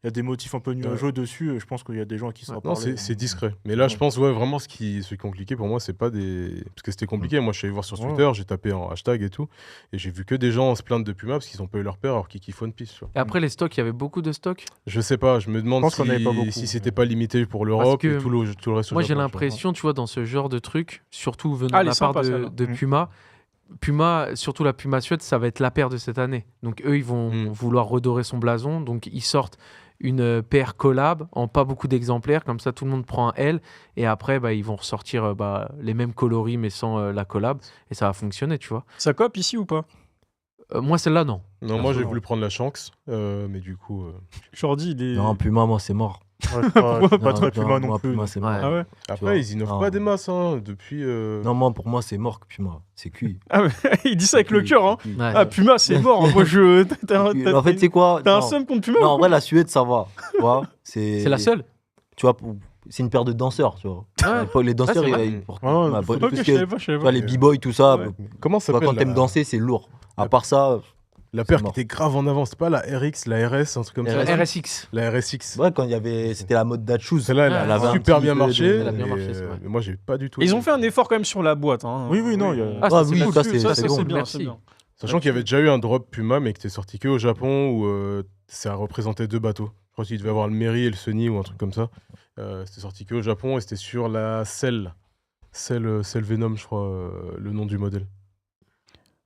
D: Il y a des motifs un peu nuageux dessus. Et je pense qu'il y a des gens qui s'en
C: Non,
D: parlent.
C: c'est discret. Mais là, je pense, ouais, vraiment, ce qui est compliqué pour moi, c'est pas des. Parce que c'était compliqué. Moi, je suis allé voir sur Twitter, j'ai tapé en hashtag et tout. Et j'ai vu que des gens se plaindre de Puma parce qu'ils ont pas eu leur paire alors qu'ils kiffent One Piece. Tu vois.
E: Et après, les stocks, il y avait beaucoup de stocks.
C: Je sais pas, je me demande
D: pense qu'on avait pas beaucoup.
C: si c'était pas limité pour l'Europe
E: que
C: et tout le reste.
E: Moi,
C: au
E: j'ai
C: Japon, tu vois.
E: l'impression, tu vois, dans ce genre de truc, surtout venant
A: Ah,
E: de la
A: elle est
E: part
A: sympa, celle-là.
E: de Puma. Puma, surtout la Puma Suède, ça va être la paire de cette année. Donc eux, ils vont vouloir redorer son blason. Donc ils sortent une paire collab en pas beaucoup d'exemplaires. Comme ça, tout le monde prend un L. Et après, ils vont ressortir les mêmes coloris, mais sans la collab. Et ça va fonctionner, tu vois.
A: Ça cope ici ou pas?
E: Moi, celle-là, non.
C: Non, moi, j'ai voulu prendre la Shanks. Mais du coup.
A: Jordi, il est.
B: Non, Puma, moi, c'est mort.
D: Ouais, je suis pas très
B: Non,
D: Puma non
B: moi,
D: plus.
B: Puma, c'est
E: Ouais.
B: mort.
A: Ah ouais?
C: Après,
B: vois.
C: ils innovent
B: Non.
C: pas des masses depuis.
B: Non, moi, pour moi, c'est mort, Puma. C'est cuit.
A: Ah ouais, il dit ça avec le cœur, hein.
B: C'est cuit.
E: Ouais.
A: Ah, Puma, c'est mort. Moi, je.
B: En fait, c'est quoi?
A: T'as un
B: Non.
A: seum contre Puma?
B: Non,
A: ou
B: en
A: quoi?
B: vrai, la Suède, ça va. Tu vois,
E: C'est la seule.
B: Tu vois, c'est une paire de danseurs, tu vois.
E: Ouais.
B: À l'époque, les danseurs,
E: c'est vrai.
B: ils portent.
D: Ah ouais,
B: bah,
D: faut-
B: tout
A: Ok,
B: ce
A: je
B: qui est-
A: savais pas, je savais
B: tu vois,
A: pas.
B: les b-boys, tout ça.
A: Ouais.
C: Comment
B: Tu
C: ça
B: vois,
C: s'appelle
B: quand t'aimes danser, c'est lourd. À part ça,
C: la paire
B: c'est
C: qui
B: mort.
C: était grave en avance, c'était pas la RX, la RS, un truc comme ça.
E: RSX.
C: La RSX.
B: ouais, quand il y avait, c'était la mode d'Achuz.
C: Celle-là, elle
E: elle
C: a
E: avait un
C: super
B: petit
C: bien
B: peu
C: marché.
B: de-
E: Elle a bien
C: mais,
E: marché, c'est vrai.
C: mais moi, j'ai pas du tout.
A: Ils ont
C: aimé.
A: fait un effort quand même sur la boîte. Hein.
D: Oui, non, il y a-
E: Ah,
B: Ah
E: ça,
B: oui,
E: c'est
B: ça,
E: cool.
B: c'est
A: Ça,
B: c'est
A: c'est
B: bon.
A: bien,
E: Merci.
A: c'est bien.
C: Sachant qu'il y avait déjà eu un drop Puma, mais qui était sorti que au Japon où ça représentait 2 bateaux. Je crois qu'il devait avoir le Mary et le Sunny ou un truc comme ça. C'était sorti que au Japon et c'était sur la Cell Venom, je crois, le nom du modèle.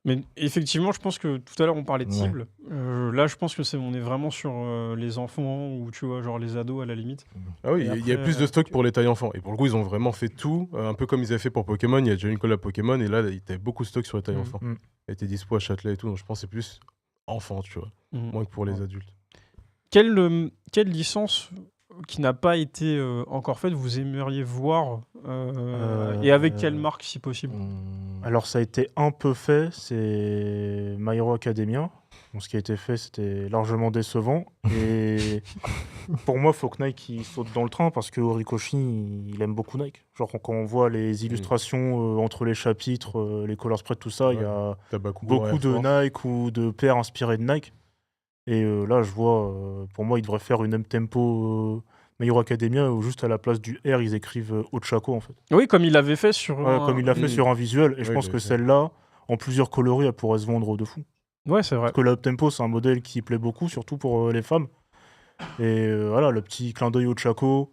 A: Mais effectivement, je pense que tout à l'heure on parlait de
B: Ouais.
A: cible. Là, je pense que on est vraiment sur les enfants ou tu vois, genre les ados à la limite.
C: Ah oui,
A: Et
C: il y a
A: après,
C: plus de stock pour les tailles enfants. Et pour le coup, ils ont vraiment fait tout, un peu comme ils avaient fait pour Pokémon. Il y a déjà une collab Pokémon et là, il y avait beaucoup de stock sur les tailles enfants. Elle était dispo à Châtelet et tout, donc je pense que c'est plus enfant, tu vois, moins que pour les adultes.
A: Quelle licence qui n'a pas été encore faite vous aimeriez voir et avec quelle marque si possible?
D: Alors ça a été un peu fait, c'est My Hero Academia. Donc, ce qui a été fait, c'était largement décevant. Et pour moi, il faut que Nike il saute dans le train parce que Horikoshi, il aime beaucoup Nike. Genre quand on voit les illustrations entre les chapitres, les color spreads, tout ça, il y a
C: T'as Bakugo,
D: beaucoup de Nike ou de paires inspirées de Nike. Et là, je vois, pour moi, ils devraient faire une M-Tempo My Hero Academia où juste à la place du R, ils écrivent Ochako en fait.
A: Oui, comme il l'avait fait sur.
D: Ouais, comme il l'a fait sur un visuel. Et je
C: Ouais,
D: pense
C: il
D: que
C: l'a fait.
D: celle-là, en plusieurs coloris, elle pourrait se vendre de fou.
A: Ouais, c'est vrai.
D: Parce que la up-tempo, c'est un modèle qui plaît beaucoup, surtout pour les femmes. Et voilà, le petit clin d'œil au Chaco,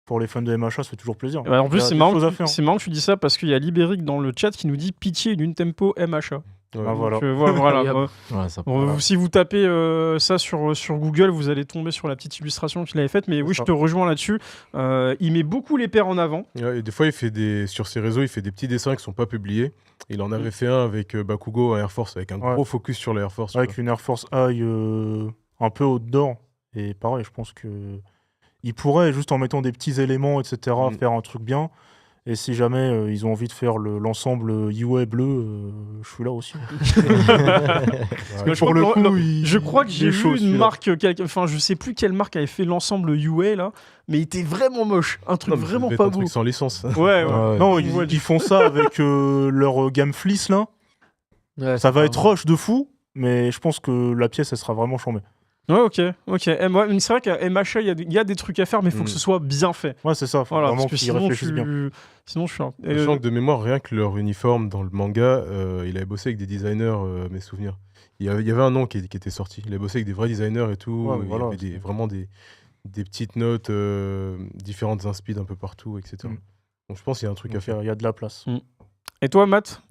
D: pour les fans de MHA, ça fait toujours plaisir.
A: Bah, en plus, c'est marrant que tu dis ça parce qu'il y a Libéric dans le chat qui nous dit pitié d'une tempo MHA.
C: Ouais.
D: Ah, voilà.
A: Si vous tapez ça sur Google, vous allez tomber sur la petite illustration qu'il avait faite. Mais oui, je te rejoins là-dessus. Il met beaucoup les paires en avant.
C: Ouais, et des fois, sur ses réseaux, il fait des petits dessins qui sont pas publiés. Il en avait fait un avec Bakugo à Air Force, avec un gros focus sur la Air Force.
D: Avec une Air Force High un peu outdoor. Et pareil, je pense que il pourrait, juste en mettant des petits éléments, etc., faire un truc bien. Et si jamais ils ont envie de faire l'ensemble UA bleu, je suis là aussi.
A: Pour le coup, je crois que j'ai vu une marque, enfin je sais plus quelle marque avait fait l'ensemble UA là, mais il était vraiment moche, un truc vraiment pas beau.
C: Sans licence.
A: Ouais.
D: Non, ils font ça avec leur gamme Fleece là. Ouais, ça va être rush de fou, mais je pense que la pièce elle sera vraiment chambée.
A: Ouais, ok. C'est vrai qu'à MHA, il y a des trucs à faire, mais il faut que ce soit bien fait.
D: Ouais, c'est ça.
A: Voilà, parce que sinon, je suis un...
C: Sachant que de mémoire, rien que leur uniforme dans le manga, il avait bossé avec des designers, mes souvenirs. Il y avait un nom qui était sorti. Il avait bossé avec des vrais designers et tout. Il y avait vraiment des petites notes, différentes inspi un peu partout, etc. Donc je pense qu'il y a un truc à faire.
D: Il y a de la place.
A: Et toi, Matt ?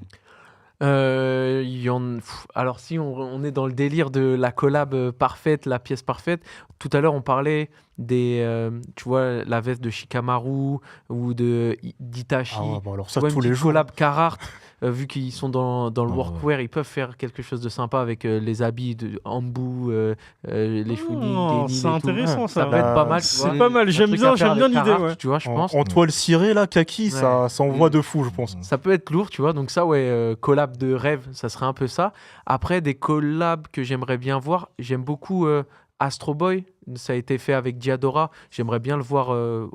E: Alors si on est dans le délire de la collab parfaite, la pièce parfaite, tout à l'heure on parlait tu vois, la veste de Shikamaru ou d'Itachi.
D: Alors ça, tous les jours.
E: Collab Carhartt, vu qu'ils sont dans le workwear, ils peuvent faire quelque chose de sympa avec les habits de Ambu, les chounis,
A: c'est intéressant ça.
E: Ça peut être pas mal.
A: C'est pas mal, j'aime bien l'idée. Ouais.
E: Tu vois, je pense.
D: En toile cirée, là, kaki, ça envoie de fou, je pense.
E: Ça peut être lourd, tu vois. Donc ça, collab de rêve, ça serait un peu ça. Après, des collabs que j'aimerais bien voir, j'aime beaucoup Astro Boy, ça a été fait avec Diadora. J'aimerais bien le voir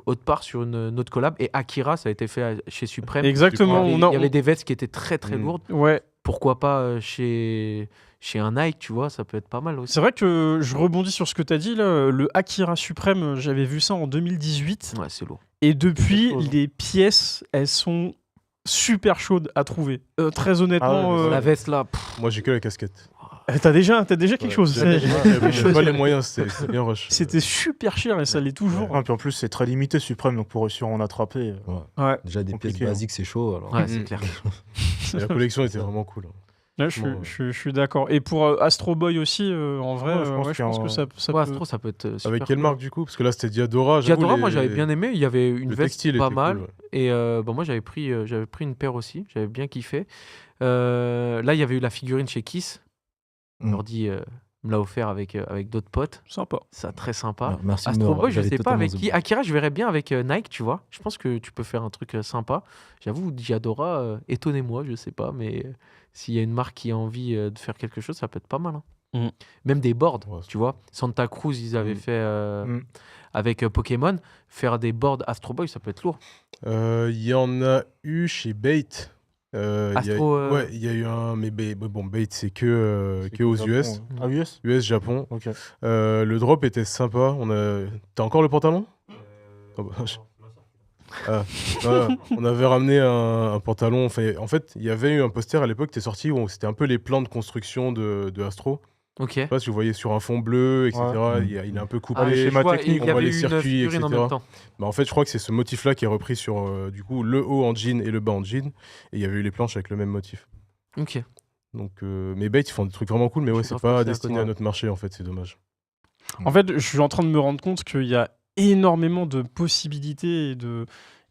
E: autre part sur une autre collab. Et Akira, ça a été fait chez Supreme.
A: Exactement.
E: Il y avait des vestes qui étaient très très lourdes.
A: Ouais.
E: Pourquoi pas chez un Nike, tu vois, ça peut être pas mal aussi.
A: C'est vrai que je rebondis sur ce que tu as dit, là, le Akira Supreme, j'avais vu ça en 2018.
E: Ouais, c'est lourd.
A: Et depuis, les pièces, elles sont super chaudes à trouver. Très honnêtement.
E: La veste là.
C: Moi, j'ai que la casquette.
A: T'as déjà quelque chose.
C: J'ai pas les moyens, c'était bien rush.
A: C'était super cher et ça l'est toujours.
D: Puis en plus, c'est très limité Supreme, donc pour réussir à en attraper.
B: Déjà des pièces basiques, c'est chaud. Alors.
E: Ouais, c'est clair.
C: La collection était vraiment cool.
A: Là, je suis d'accord. Et pour Astro Boy aussi, en vrai, je pense que ça peut...
E: Astro, ça peut être super.
C: Avec quelle marque du coup ? Parce que là, c'était Diadora.
E: Diadora, moi, j'avais bien aimé. Il y avait une veste pas mal.
C: Cool,
E: et moi, j'avais pris une paire aussi. J'avais bien kiffé. Là, il y avait eu la figurine chez Kiss. L'ordi me l'a offert avec d'autres potes.
A: Sympa.
E: Ça, très sympa.
B: Alors, merci
E: Astro Boy, je sais pas avec qui. Akira, je verrais bien avec Nike, tu vois. Je pense que tu peux faire un truc sympa. J'avoue, Diadora, étonnez-moi, je sais pas, mais s'il y a une marque qui a envie de faire quelque chose, ça peut être pas mal. Même des boards, tu vois. Santa Cruz, ils avaient fait avec Pokémon. Faire des boards Astro Boy, ça peut être lourd.
C: Il y en a eu chez Bait.
E: Astro,
C: il y a eu un, mais Bait, c'est que aux
D: Japon,
C: US.
D: US,
C: Japon.
D: Ok.
C: Le drop était sympa. T'as encore le pantalon ? On avait ramené un pantalon. En fait, il y avait eu un poster à l'époque qui était sorti où c'était un peu les plans de construction de Astro.
E: Ok.
C: Je sais pas si vous voyez sur un fond bleu, etc. Il est un peu coupé.
D: les schémas techniques,
C: on voit les circuits, etc. En fait, je crois que c'est ce motif-là qui est repris sur du coup le haut en jean et le bas en jean. Et il y avait eu les planches avec le même motif.
E: Ok.
C: Donc, mais Bait, ils font des trucs vraiment cool, mais c'est pas destiné à notre marché en fait, c'est dommage.
A: En fait, je suis en train de me rendre compte qu'il y a énormément de possibilités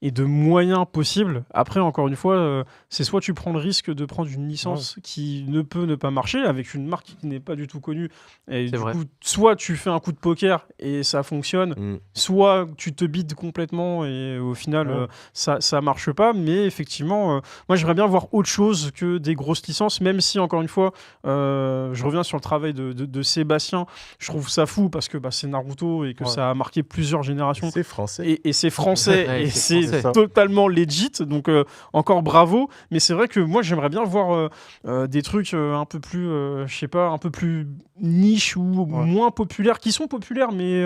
A: et de moyens possibles. Après, encore une fois, c'est soit tu prends le risque de prendre une licence qui ne peut ne pas marcher avec une marque qui n'est pas du tout connue. Et du coup, soit tu fais un coup de poker et ça fonctionne, soit tu te bides complètement et au final, ça marche pas. Mais effectivement, moi, j'aimerais bien voir autre chose que des grosses licences, même si, encore une fois, je reviens sur le travail de Sébastien. Je trouve ça fou parce que c'est Naruto et que ça a marqué plusieurs générations.
C: C'est français.
A: Et c'est français. Et c'est totalement legit, donc encore bravo. Mais c'est vrai que moi j'aimerais bien voir des trucs un peu plus, je sais pas, un peu plus niche ou moins populaires, qui sont populaires, mais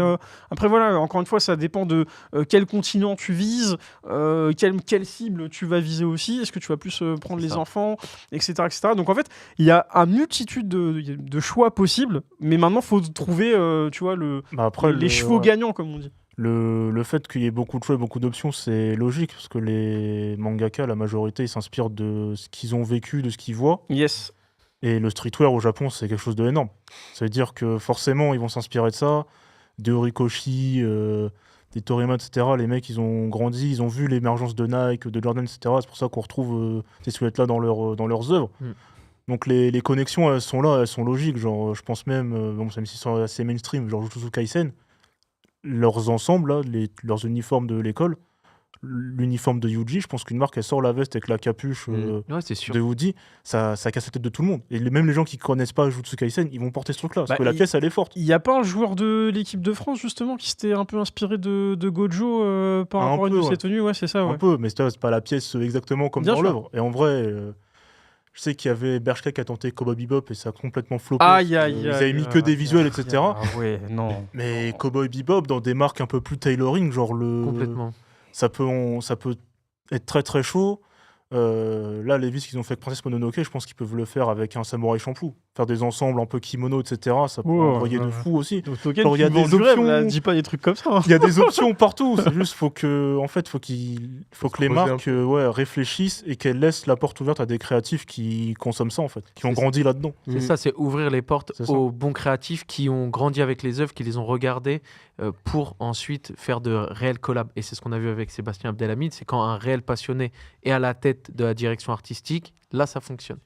A: après voilà, encore une fois, ça dépend de quel continent tu vises, quelle cible tu vas viser aussi. Est-ce que tu vas plus prendre les enfants, etc., etc. Donc en fait, il y a une multitude de choix possibles, mais maintenant faut trouver, tu vois, les chevaux gagnants, comme on dit.
D: Le fait qu'il y ait beaucoup de choix et beaucoup d'options, c'est logique, parce que les mangaka, la majorité, ils s'inspirent de ce qu'ils ont vécu, de ce qu'ils voient.
A: Yes.
D: Et le streetwear au Japon, c'est quelque chose d'énorme. Ça veut dire que forcément, ils vont s'inspirer de ça, de Horikoshi, des Toriyama, etc. Les mecs, ils ont grandi, ils ont vu l'émergence de Nike, de Jordan, etc. C'est pour ça qu'on retrouve ces silhouettes-là dans leurs œuvres. Donc les connexions, elles sont là, elles sont logiques. Genre, je pense même, même si c'est assez mainstream, genre Jujutsu Kaisen, leurs ensembles, là, leurs uniformes de l'école, l'uniforme de Yuji, je pense qu'une marque, elle sort la veste avec la capuche de Woody, ça casse la tête de tout le monde. Et même les gens qui connaissent pas Jujutsu Kaisen, ils vont porter ce truc-là, parce que la caisse, elle est forte.
A: Il n'y a pas un joueur de l'équipe de France, justement, qui s'était un peu inspiré de Gojo par rapport à une de ses tenues? Ouais, c'est ça,
D: Un peu, mais c'est pas la pièce exactement comme dans l'œuvre. Et en vrai... je sais qu'il y avait Bershka qui a tenté Cowboy Bebop et ça a complètement floppé. Ils avaient mis que des visuels, etc.
A: Ah ouais, non.
D: Mais Cowboy Bebop, dans des marques un peu plus tailoring, genre
E: Complètement.
D: Ça peut être très très chaud. Là, les vis qu'ils ont fait avec Princesse Mononoke, je pense qu'ils peuvent le faire avec un Samouraï Champloo. Faire des ensembles un peu kimono, etc. Ça peut envoyer de fou aussi.
A: Il y a des options. Dis pas des trucs comme ça.
D: Il y a des options partout. C'est juste faut que les marques réfléchissent et qu'elles laissent la porte ouverte à des créatifs qui consomment ça, en fait, qui ont grandi là-dedans.
E: C'est ça, c'est ouvrir les portes aux bons créatifs qui ont grandi avec les œuvres, qui les ont regardées pour ensuite faire de réels collabs. Et c'est ce qu'on a vu avec Sébastien Abdelhamid, c'est quand un réel passionné est à la tête de la direction artistique, là ça fonctionne.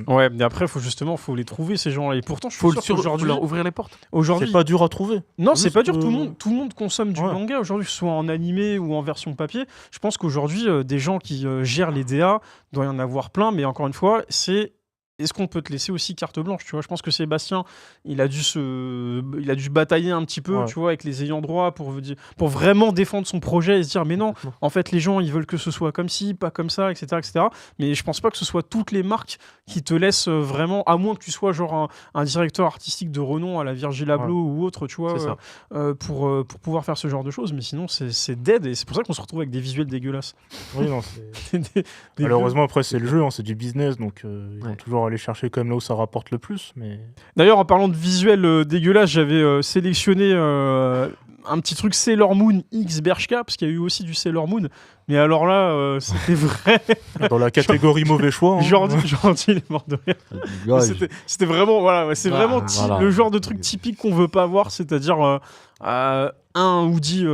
A: Ouais, mais après, faut les trouver, ces gens-là. Et pourtant, je suis sûr qu'aujourd'hui,
E: leur ouvrir les portes.
D: C'est pas dur à trouver.
A: Non, c'est pas dur. Tout le monde consomme du manga aujourd'hui, que ce soit en animé ou en version papier. Je pense qu'aujourd'hui, des gens qui gèrent les DA, il doit y en avoir plein. Mais encore une fois, est-ce qu'on peut te laisser aussi carte blanche, tu vois? Je pense que Sébastien, il a dû batailler un petit peu, tu vois, avec les ayants droit pour vraiment défendre son projet et se dire mais non, en fait les gens ils veulent que ce soit comme ci, pas comme ça, etc., etc. Mais je pense pas que ce soit toutes les marques qui te laissent vraiment, à moins que tu sois genre un directeur artistique de renom à la Virgil Abloh ou autre, tu vois, pour pouvoir faire ce genre de choses. Mais sinon c'est dead et c'est pour ça qu'on se retrouve avec des visuels dégueulasses.
D: Oui, non. Malheureusement après c'est le jeu, c'est du business, donc ils vont toujours aller chercher quand même là où ça rapporte le plus. Mais...
A: D'ailleurs, en parlant de visuel dégueulasse, j'avais sélectionné un petit truc Sailor Moon X Bershka, parce qu'il y a eu aussi du Sailor Moon. Mais alors là, c'était vrai.
D: Dans la catégorie mauvais choix.
A: Jordi, il est mort de rire. C'était vraiment, voilà, c'est vraiment le genre de truc typique qu'on veut pas voir, c'est-à-dire un hoodie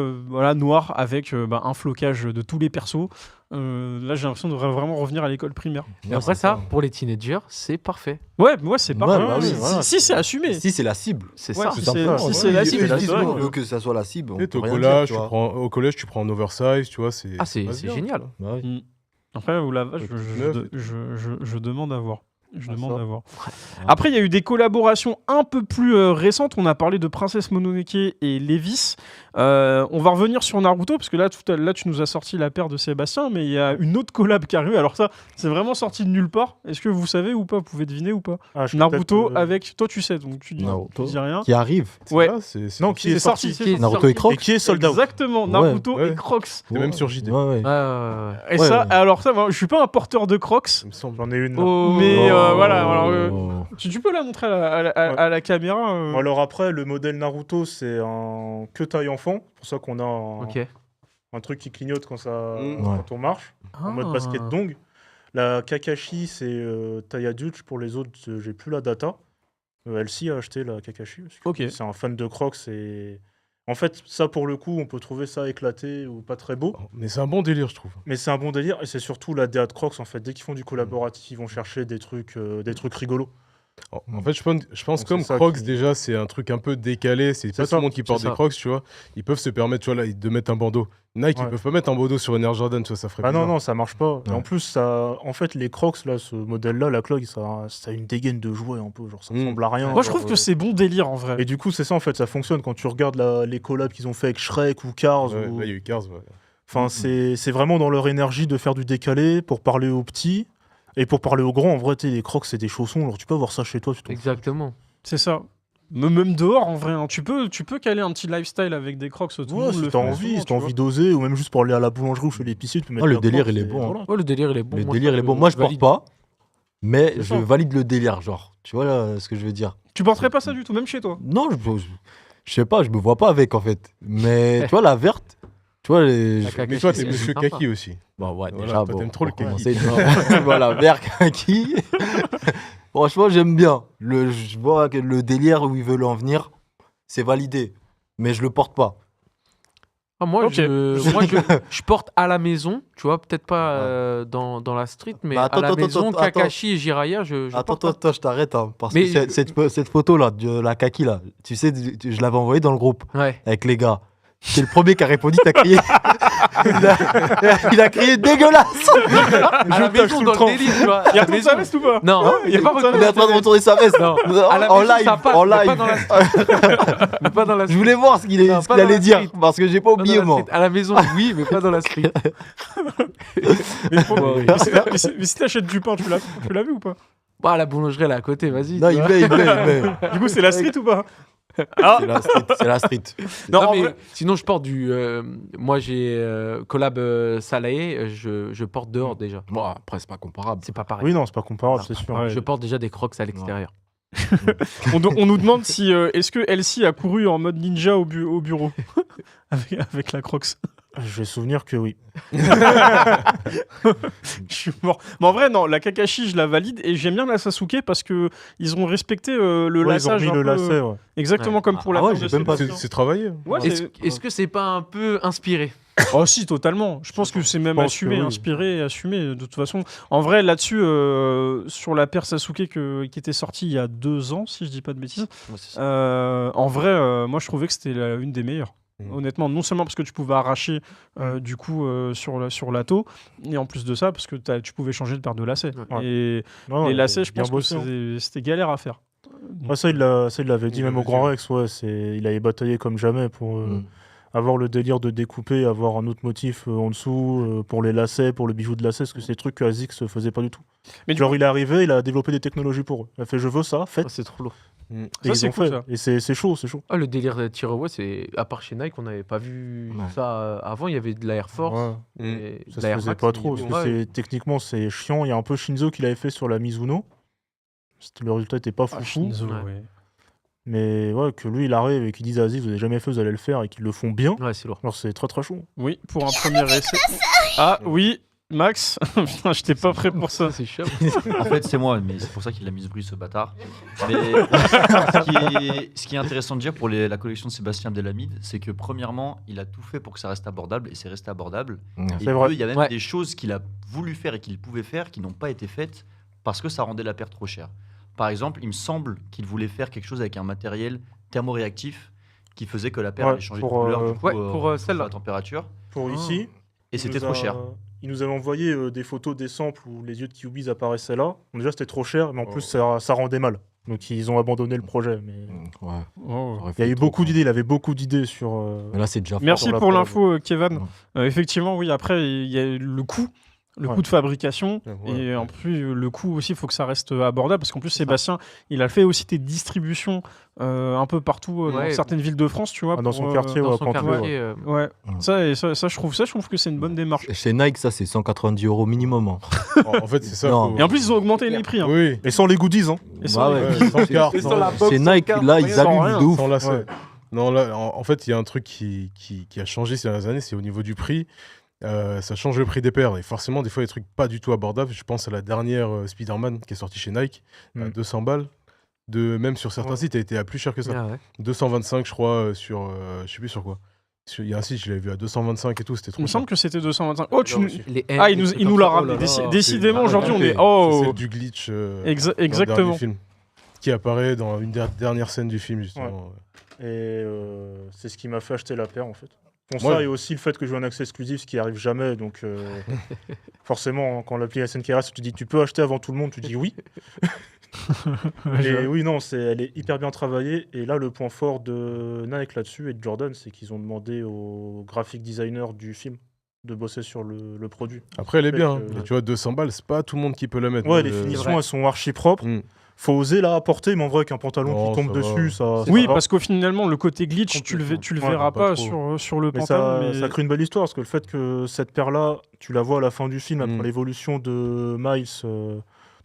A: noir avec un flocage de tous les persos. Là, j'ai l'impression de vraiment revenir à l'école primaire.
E: Et après ça, pour les teenagers, c'est parfait.
A: Ouais, c'est parfait. Si c'est assumé.
B: Si c'est la cible.
E: C'est ça.
A: Si c'est la cible.
B: On veut que ça soit la cible.
C: Au collège, tu prends un oversize, tu vois.
E: C'est génial.
A: Après, je demande à voir. Après, il y a eu des collaborations un peu plus récentes. On a parlé de Princesse Mononoke et Levis. On va revenir sur Naruto, parce que là, tu nous as sorti la paire de Sébastien, mais il y a une autre collab qui arrive. Alors ça, c'est vraiment sorti de nulle part. Est-ce que vous savez ou pas? Vous pouvez deviner ou pas? Naruto avec... Toi, tu sais, donc tu dis rien.
B: Qui arrive.
A: Ouais.
D: Non, qui est sorti.
B: Naruto et Crocs.
D: Et qui est sold out.
A: Exactement, Naruto et Crocs.
C: C'est même sur JD.
A: Et ça, alors ça, je suis pas un porteur de Crocs.
C: Il me semble.
D: J'en ai une.
A: Mais voilà, alors, tu peux la montrer à la caméra.
D: Alors après, le modèle Naruto, c'est un que taille enfant. C'est pour ça qu'on a un truc qui clignote quand on marche, en mode basket dong. La Kakashi, c'est taille adulte. Pour les autres, j'ai plus la data. Elsie a acheté la Kakashi. C'est un fan de Crocs. Et... En fait, ça, pour le coup, on peut trouver ça éclaté ou pas très beau.
C: Mais c'est un bon délire, je trouve.
D: Mais c'est un bon délire. Et c'est surtout la DA de Crocs, en fait. Dès qu'ils font du collaboratif, ils vont chercher des trucs rigolos.
C: En fait, je pense comme Crocs, déjà, c'est un truc un peu décalé. C'est pas tout le monde qui porte des Crocs, tu vois. Ils peuvent se permettre, tu vois, là, de mettre un bandeau. Nike, ils peuvent pas mettre un bandeau sur une Air Jordan, tu vois, ça ferait
D: bizarre. Non, ça marche pas. Et en plus, en fait, les Crocs, là, ce modèle-là, la clog, ça a une dégaine de jouet un peu. Genre, ça ressemble à rien.
A: Moi, je trouve que c'est bon délire, en vrai.
D: Et du coup, c'est ça, en fait, ça fonctionne quand tu regardes les collabs qu'ils ont fait avec Shrek ou Cars.
C: Là, il y a eu Cars,
D: Enfin, c'est vraiment dans leur énergie de faire du décalé pour parler aux petits et pour parler aux grands. En vrai, les Crocs, c'est des chaussons. Alors, tu peux avoir ça chez toi.
E: Exactement.
A: C'est ça. Même dehors, en vrai, hein. Tu peux caler un petit lifestyle avec des Crocs.
D: Si t'as envie d'oser, ou même juste pour aller à la boulangerie ou chez l'épicier, tu peux mettre
B: le délire, il est bon.
E: Voilà. Le délire, il est bon.
B: Le délire, il est bon. Moi, je porte pas, mais je valide le délire, genre. Tu vois là, ce que je veux dire.
A: Tu porterais pas ça du tout, même chez toi?
B: Non, je sais pas, je me vois pas avec, en fait. Mais tu vois, la verte, tu vois,
C: mais toi, t'es monsieur kaki aussi.
B: Bon, ouais,
C: voilà,
B: déjà,
C: t'aimes trop le kaki.
B: Voilà, vert kaki. Franchement, j'aime bien. Je vois que le délire où ils veulent en venir, c'est validé. Mais je le porte pas.
E: Moi, je porte à la maison, tu vois, peut-être pas dans la street, mais à la maison, Kakashi et Jiraiya, je porte.
B: Attends, je t'arrête. Hein, parce que cette photo-là, de la kaki, là, tu sais, je l'avais envoyée dans le groupe avec les gars. C'est le premier qui a répondu, t'as crié. Il a crié dégueulasse.
E: À la maison, dans le délire, tu vois.
A: Il a retourné sa veste ou pas?
E: Non, il est pas retourné.
B: Il est en train de retourner sa veste.
E: Non.
B: En live.
E: Mais pas dans la street.
B: Je voulais voir ce qu'il allait dire, parce que j'ai pas oublié, moi.
E: À la maison, oui, mais pas dans la street.
A: Mais si t'achètes du pain, tu l'as vu ou pas?
E: Bah, la boulangerie, elle est à côté, vas-y.
B: Non, il met.
A: Du coup, c'est la street ou pas?
B: C'est la street.
E: Non, mais sinon, je porte du. Moi, j'ai collab Salaé, je porte dehors déjà.
B: Bon, après, c'est pas comparable.
E: C'est pas pareil.
D: Oui, non, c'est pas comparable, c'est sûr.
E: Je porte déjà des Crocs à l'extérieur.
A: On nous demande si est-ce que Elsie a couru en mode ninja au bureau avec la Crocs.
D: J'ai souvenir que oui.
A: Je suis mort. Mais en vrai, non, la Kakashi, je la valide et j'aime bien la Sasuke parce que ils ont respecté le lassage.
D: Ils ont mis le lacet, ouais.
A: Exactement comme pour la fin de
B: j'ai même pas.
C: C'est travaillé.
A: Ouais,
E: Est-ce que c'est pas un peu inspiré?
A: Oh si, totalement. Je pense que c'est même assumé, inspiré et assumé. De toute façon, en vrai, là-dessus, sur la paire Sasuke qui était sortie il y a 2 ans, si je dis pas de bêtises, en vrai, moi je trouvais que c'était une des meilleures. Honnêtement, non seulement parce que tu pouvais arracher du coup sur l'atto, et en plus de ça, parce que tu pouvais changer de paire de lacets.
D: Ouais.
A: Et les lacets, je pense que c'était galère à faire.
D: Ça, il l'avait dit même au Grand Rex, il avait bataillé comme jamais pour avoir le délire de découper, avoir un autre motif en dessous, pour les lacets, pour le bijou de lacets, parce que c'est des trucs que ASICS faisait pas du tout. Mais genre, il est arrivé, il a développé des technologies pour eux. Il a fait, je veux ça, faites.
E: C'est trop lourd.
D: Et ils ont fait. Et c'est chaud, c'est chaud.
E: Le délire de Tirewa, c'est à part chez Nike, on n'avait pas vu ça avant. Il y avait de la Air Force.
D: Et ça se faisait pas trop, parce que techniquement, c'est chiant. Il y a un peu Shinzo qui l'avait fait sur la Mizuno. Le résultat était pas fou.
A: Shinzo,
D: Mais que lui, il arrive et qu'il dise vas-y, vous avez jamais fait, vous allez le faire, et qu'ils le font bien.
E: Ouais, c'est lourd.
D: Alors c'est très très chaud.
A: Oui, pour un premier essai. Oui, Max, putain, j'étais pas prêt pour ça.
E: C'est chiant.
G: En fait, c'est moi, mais c'est pour ça qu'il a mis ce bruit, ce bâtard. Mais ce qui est intéressant de dire pour la collection de Sébastien Abdelhamid, c'est que premièrement, il a tout fait pour que ça reste abordable, et c'est resté abordable.
D: C'est
G: et
D: vrai.
G: il y a même des choses qu'il a voulu faire et qu'il pouvait faire qui n'ont pas été faites parce que ça rendait la paire trop chère. Par exemple, il me semble qu'il voulait faire quelque chose avec un matériel thermoréactif qui faisait que la paire allait changer de couleur
E: pour celle-là.
G: la température.
D: Pour ici.
G: Et c'était trop cher.
D: Il nous avait envoyé des photos des samples où les yeux de Kyuubiz apparaissaient là. Donc déjà, c'était trop cher, mais en plus, ça rendait mal. Donc ils ont abandonné le projet. Mais... Il y a eu beaucoup d'idées, il avait beaucoup d'idées sur...
B: Mais là, c'est déjà
A: Merci pour l'info, Kevin. Effectivement, oui, après, il y a le coût. Coût de fabrication et en plus le coût aussi, il faut que ça reste abordable parce qu'en plus Sébastien, il a fait aussi des distributions un peu partout dans certaines villes de France, tu vois.
D: Dans son quartier,
A: Ça, je trouve que c'est une bonne démarche.
B: Chez Nike, ça c'est 190 € minimum. Hein.
C: En fait, c'est ça.
A: Et en plus, ils ont augmenté les prix. Hein.
C: Oui.
D: Et sans les goodies. Hein.
A: Et sans
C: carte.
B: Chez Nike, là, ils abusent de ouf.
C: Non, là, en fait, il y a un truc qui a changé ces dernières années, c'est au niveau du prix. Ça change le prix des paires et forcément des fois des trucs pas du tout abordables. Je pense à la dernière Spider-Man qui est sortie chez Nike à 200 balles. Même sur certains sites, elle était à plus cher que ça. 225 je crois sur je sais plus sur quoi. Il y a un site, je l'avais vu à 225 et tout, c'était trop.
A: Il me semble que c'était 225. Il nous l'a rappelé. Décidément aujourd'hui on est
C: c'est celle du glitch
A: exactement
C: film, qui apparaît dans une dernière scène du film justement.
D: Et c'est ce qui m'a fait acheter la paire en fait. Ça et aussi le fait que je joue un accès exclusif, ce qui arrive jamais. Donc, forcément, quand l'appli SNKRS, tu dis tu peux acheter avant tout le monde, tu dis oui. Et oui, non, elle est hyper bien travaillée. Et là, le point fort de Nike là-dessus et de Jordan, c'est qu'ils ont demandé au graphic designer du film de bosser sur le produit.
C: Après, elle est bien. Mais tu vois, 200 balles, c'est pas tout le monde qui peut la mettre.
D: Ouais, les finitions, elles sont archi propres. Faut oser la porter, mais en vrai, qu'un pantalon qui tombe dessus, ça.
A: Oui, parce qu'au finalement, le côté glitch, tu le verras pas sur le pantalon.
D: Ça crée une belle histoire, parce que le fait que cette paire-là, tu la vois à la fin du film, après l'évolution de Miles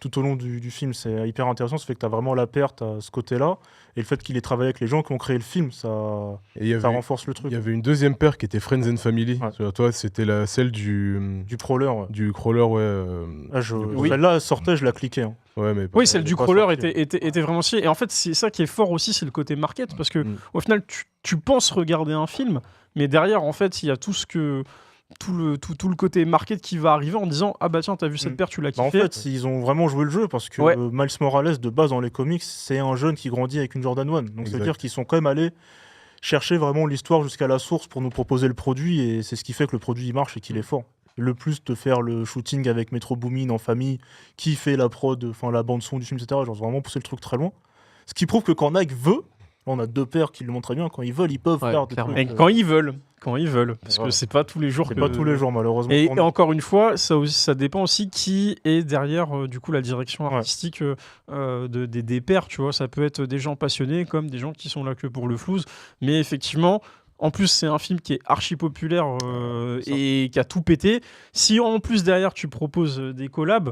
D: tout au long du film, c'est hyper intéressant. Ça fait que tu as vraiment la paire, tu as ce côté-là. Et le fait qu'il ait travaillé avec les gens qui ont créé le film, ça renforce le truc.
C: Il y avait une deuxième paire qui était Friends and Family. Ouais. Toi, c'était celle du
D: crawler. Ouais.
C: Du crawler, ouais.
D: Celle-là, elle sortait, je la cliquais. Hein.
C: Ouais, mais
A: oui, celle du crawler était vraiment si. Et en fait, c'est ça qui est fort aussi, c'est le côté market. Parce que au final, tu penses regarder un film, mais derrière, en fait, il y a tout le côté market qui va arriver en disant ah bah tiens, t'as vu cette paire, tu l'as kiffé.
D: En fait, ils ont vraiment joué le jeu parce que Miles Morales, de base dans les comics, c'est un jeune qui grandit avec une Jordan 1. Donc ça veut dire qu'ils sont quand même allés chercher vraiment l'histoire jusqu'à la source pour nous proposer le produit, et c'est ce qui fait que le produit il marche et qu'il est fort. Le plus de faire le shooting avec Metro Boomin en famille, qui fait la prod, enfin la bande son du film, etc. Genre vraiment pousser le truc très loin. Ce qui prouve que quand Nike veut, on a deux paires qui le montrent très bien, quand ils veulent, ils peuvent faire des trucs.
A: Et quand ils veulent, parce que c'est pas tous les jours.
D: C'est pas tous les jours malheureusement.
A: Et encore une fois, ça dépend aussi qui est derrière du coup la direction artistique des pairs. Tu vois, ça peut être des gens passionnés comme des gens qui sont là que pour le flouze, mais effectivement. En plus, c'est un film qui est archi populaire et qui a tout pété. Si en plus derrière tu proposes des collabs,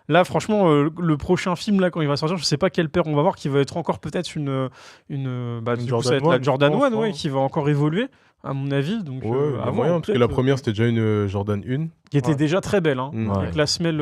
A: là franchement, le prochain film là quand il va sortir, je sais pas quelle paire on va voir, qui va être encore peut-être une la Jordan 1 qui va encore évoluer à mon avis. Donc
C: moyen, parce que la première c'était déjà une Jordan 1
A: qui était déjà très belle, avec la semelle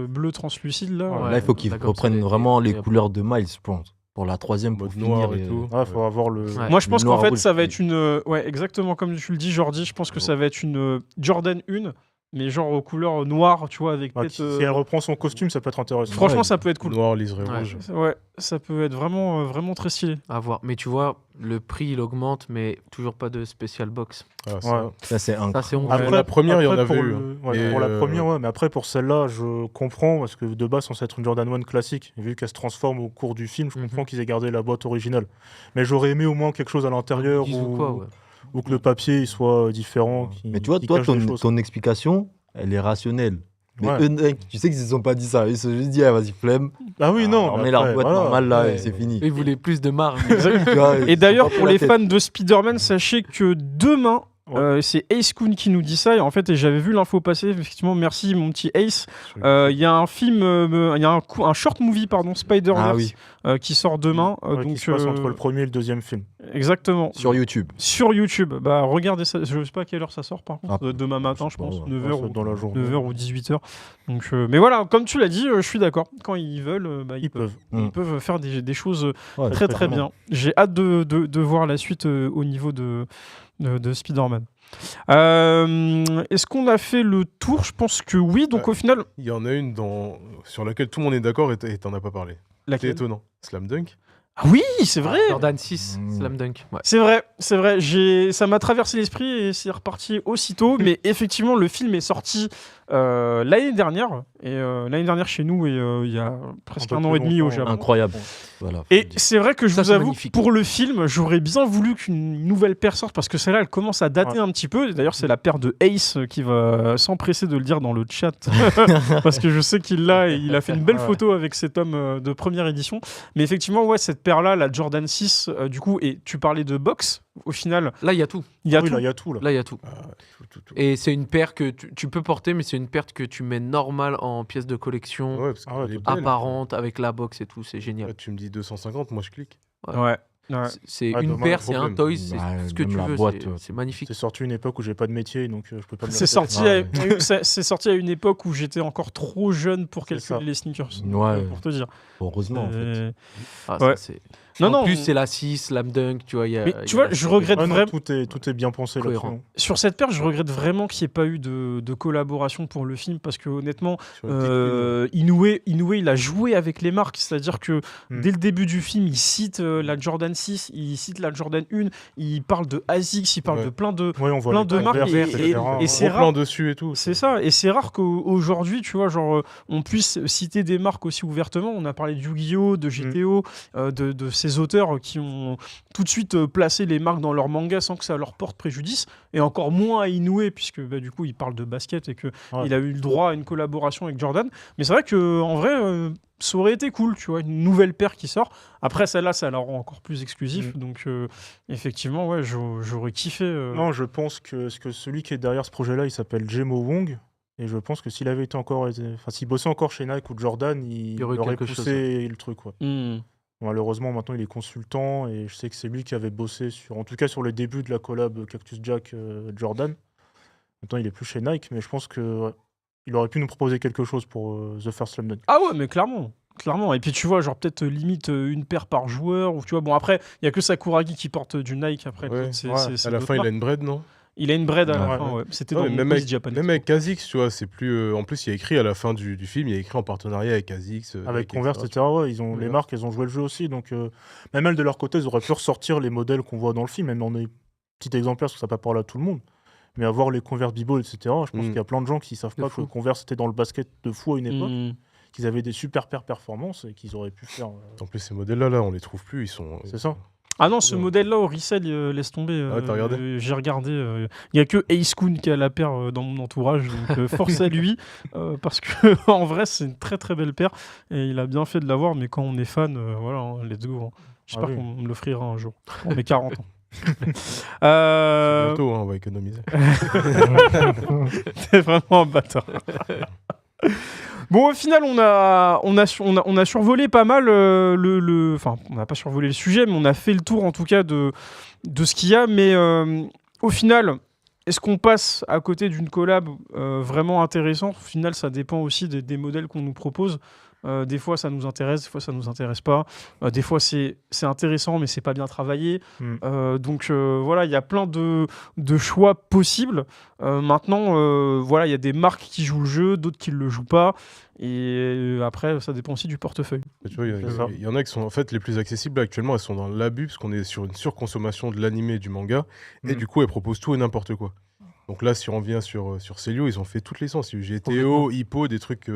A: bleue translucide là.
B: Là, il faut qu'ils reprennent vraiment les couleurs de Miles, je pense. Pour la troisième, pour finir
C: et tout.
D: Faut avoir le.
A: Moi, je pense qu'en fait, ça va être une. Ouais, exactement comme tu le dis, Jordi. Je pense que ça va être une Jordan 1, mais genre aux couleurs noires, tu vois, avec peut-être.
D: Si elle reprend son costume, ça peut être intéressant.
A: Franchement, ça peut être cool.
C: Noir, liseré rouge.
A: Ouais, ça peut être vraiment très stylé.
E: À voir. Mais tu vois, le prix il augmente, mais toujours pas de special box.
B: Ça c'est incroyable.
C: Après, la première, il y en avait eu.
D: Pour la première, mais après pour celle-là, je comprends parce que de base, c'est censé être une Jordan 1 classique. Et vu qu'elle se transforme au cours du film, je comprends qu'ils aient gardé la boîte originale. Mais j'aurais aimé au moins quelque chose à l'intérieur ou que le papier il soit différent.
B: Mais tu vois, toi, ton explication, elle est rationnelle. Mais eux, tu sais qu'ils se sont pas dit ça. Ils se sont juste dit, vas-y, flemme.
D: Ah oui, non.
B: On met la boîte normale là et c'est fini.
E: Ils voulaient plus de marge.
A: Et d'ailleurs, pour les fans de Spider-Man, sachez que demain, c'est Ace Koon qui nous dit ça. Et en fait, j'avais vu l'info passer. Effectivement, merci mon petit Ace. Il y a un film, il y a un short movie, Spider-Verse, qui sort demain. Donc,
D: qui se passe entre le premier et le deuxième film.
A: Exactement.
B: Sur YouTube.
A: Sur YouTube. Bah, regardez ça. Je sais pas à quelle heure ça sort, par contre. Demain matin, je pense. 9h
D: dans la journée.
A: 9h ou 18h. Donc, mais voilà, comme tu l'as dit, je suis d'accord. Quand ils veulent, ils peuvent. Ils peuvent faire des choses très très bien. J'ai hâte de voir la suite au niveau de Spider-Man. Est-ce qu'on a fait le tour? Je pense que oui. Donc au final,
C: il y en a une sur laquelle tout le monde est d'accord et t'en as pas parlé. C'est étonnant. Slam Dunk.
A: Ah oui, c'est vrai.
E: Jordan 6, Slam Dunk. Ouais.
A: C'est vrai. Ça m'a traversé l'esprit et c'est reparti aussitôt. Mais effectivement, le film est sorti l'année dernière. Et l'année dernière chez nous, et il y a presque un an et demi au Japon.
B: Incroyable. Voilà,
A: et c'est vrai que je vous avoue, pour le film, j'aurais bien voulu qu'une nouvelle paire sorte parce que celle-là, elle commence à dater un petit peu. D'ailleurs, c'est la paire de Ace qui va s'empresser de le dire dans le chat parce que je sais qu'il l'a et il a fait une belle photo avec cet homme de première édition. Mais effectivement, cette paire-là, la Jordan 6, du coup, et tu parlais de box. Au final,
E: là il y a tout.
A: Là
D: il y a tout.
E: Et c'est une paire que tu peux porter, mais c'est une paire que tu mets normal en pièce de collection, apparente avec la box et tout. C'est génial.
C: Là, tu me dis 250, moi je clique.
A: Ouais.
E: C'est une paire, c'est un toy, c'est ce que tu veux. C'est magnifique.
D: C'est sorti à une époque où j'ai pas de métier, donc je peux pas me
A: c'est sorti à une époque où j'étais encore trop jeune pour calculer les sneakers. Pour te dire.
B: Heureusement, en fait.
E: En plus, c'est la 6, Slam Dunk, tu vois.
A: Tu vois, je regrette vraiment.
D: Tout est bien pensé là.
A: Sur cette paire, je regrette vraiment qu'il n'y ait pas eu de collaboration pour le film parce que honnêtement, Inoue, il a joué avec les marques. C'est-à-dire que dès le début du film, il cite la Jordan 6, il cite la Jordan 1, il parle de ASICS, il parle de plein de marques. Et c'est rare.
C: Dessus et tout.
A: C'est ça. Et c'est rare qu'aujourd'hui, tu vois, genre, on puisse citer des marques aussi ouvertement. On a parlé de Yu-Gi-Oh!, de GTO, de ces auteurs qui ont tout de suite placé les marques dans leur manga sans que ça leur porte préjudice. et encore moins à Inoue, puisque du coup il parle de basket et qu'il a eu le droit à une collaboration avec Jordan. Mais c'est vrai qu'en vrai, ça aurait été cool, tu vois, une nouvelle paire qui sort. Après, celle-là, ça la rend encore plus exclusif. Donc, effectivement, ouais, j'aurais kiffé.
D: Non, je pense que celui qui est derrière ce projet-là, il s'appelle Jemo Wong. Et je pense que s'il avait été s'il bossait encore chez Nike ou Jordan, il aurait poussé le truc. Ouais. Malheureusement, maintenant, il est consultant et je sais que c'est lui qui avait bossé en tout cas sur les débuts de la collab Cactus Jack Jordan. Maintenant, il est plus chez Nike, mais je pense que il aurait pu nous proposer quelque chose pour The First Slam Dunk.
A: Ah ouais, mais clairement. Et puis tu vois, genre peut-être limite une paire par joueur. Ou tu vois, bon après, il y a que Sakuragi qui porte du Nike après.
C: Ouais. À la fin, il a une bread, non?
A: Il a une bread à la fin, ouais. C'était dans
C: même avec Kha'Zix, tu vois, c'est plus. En plus, il y a écrit à la fin du film, il y a écrit en partenariat avec Kha'Zix.
D: Avec Converse, etc. Ouais, les marques, elles ont joué le jeu aussi. Donc, même elles, de leur côté, ils auraient pu ressortir les modèles qu'on voit dans le film, même en petit exemplaire, parce que ça peut pas parler à tout le monde. Mais avoir les Converse B-Ball, etc., je pense qu'il y a plein de gens qui savent pas que Converse était dans le basket de fou à une époque, qu'ils avaient des super paires performances et qu'ils auraient pu faire.
C: En plus, ces modèles-là, on les trouve plus, ils sont.
D: C'est ça.
A: Ah non, ce modèle-là au resell, laisse tomber.
C: T'as regardé?
A: J'ai regardé. Il n'y a que Ace Kun qui a la paire dans mon entourage, donc force à lui, parce que en vrai, c'est une très très belle paire et il a bien fait de l'avoir. Mais quand on est fan, voilà, let's go. J'espère qu'on me l'offrira un jour. On est 40 ans.
C: Bientôt, on va économiser.
A: T'es vraiment un bâtard. Bon, au final, on a survolé pas mal enfin, on n'a pas survolé le sujet, mais on a fait le tour en tout cas de ce qu'il y a. Mais au final, est-ce qu'on passe à côté d'une collab vraiment intéressante? Au final, ça dépend aussi des modèles qu'on nous propose. Des fois, ça nous intéresse, des fois, ça nous intéresse pas. Des fois, c'est intéressant, mais c'est pas bien travaillé. Donc, voilà, il y a plein de choix possibles. Maintenant, voilà, il y a des marques qui jouent le jeu, d'autres qui le jouent pas. Et après, ça dépend aussi du portefeuille.
C: Tu vois, il y en a qui sont en fait les plus accessibles actuellement. Elles sont dans l'abus parce qu'on est sur une surconsommation de l'animé et du manga. Et du coup, elles proposent tout et n'importe quoi. Donc là, si on revient sur Célio, ils ont fait toutes les licences. Il y a eu GTO, Hippo, des trucs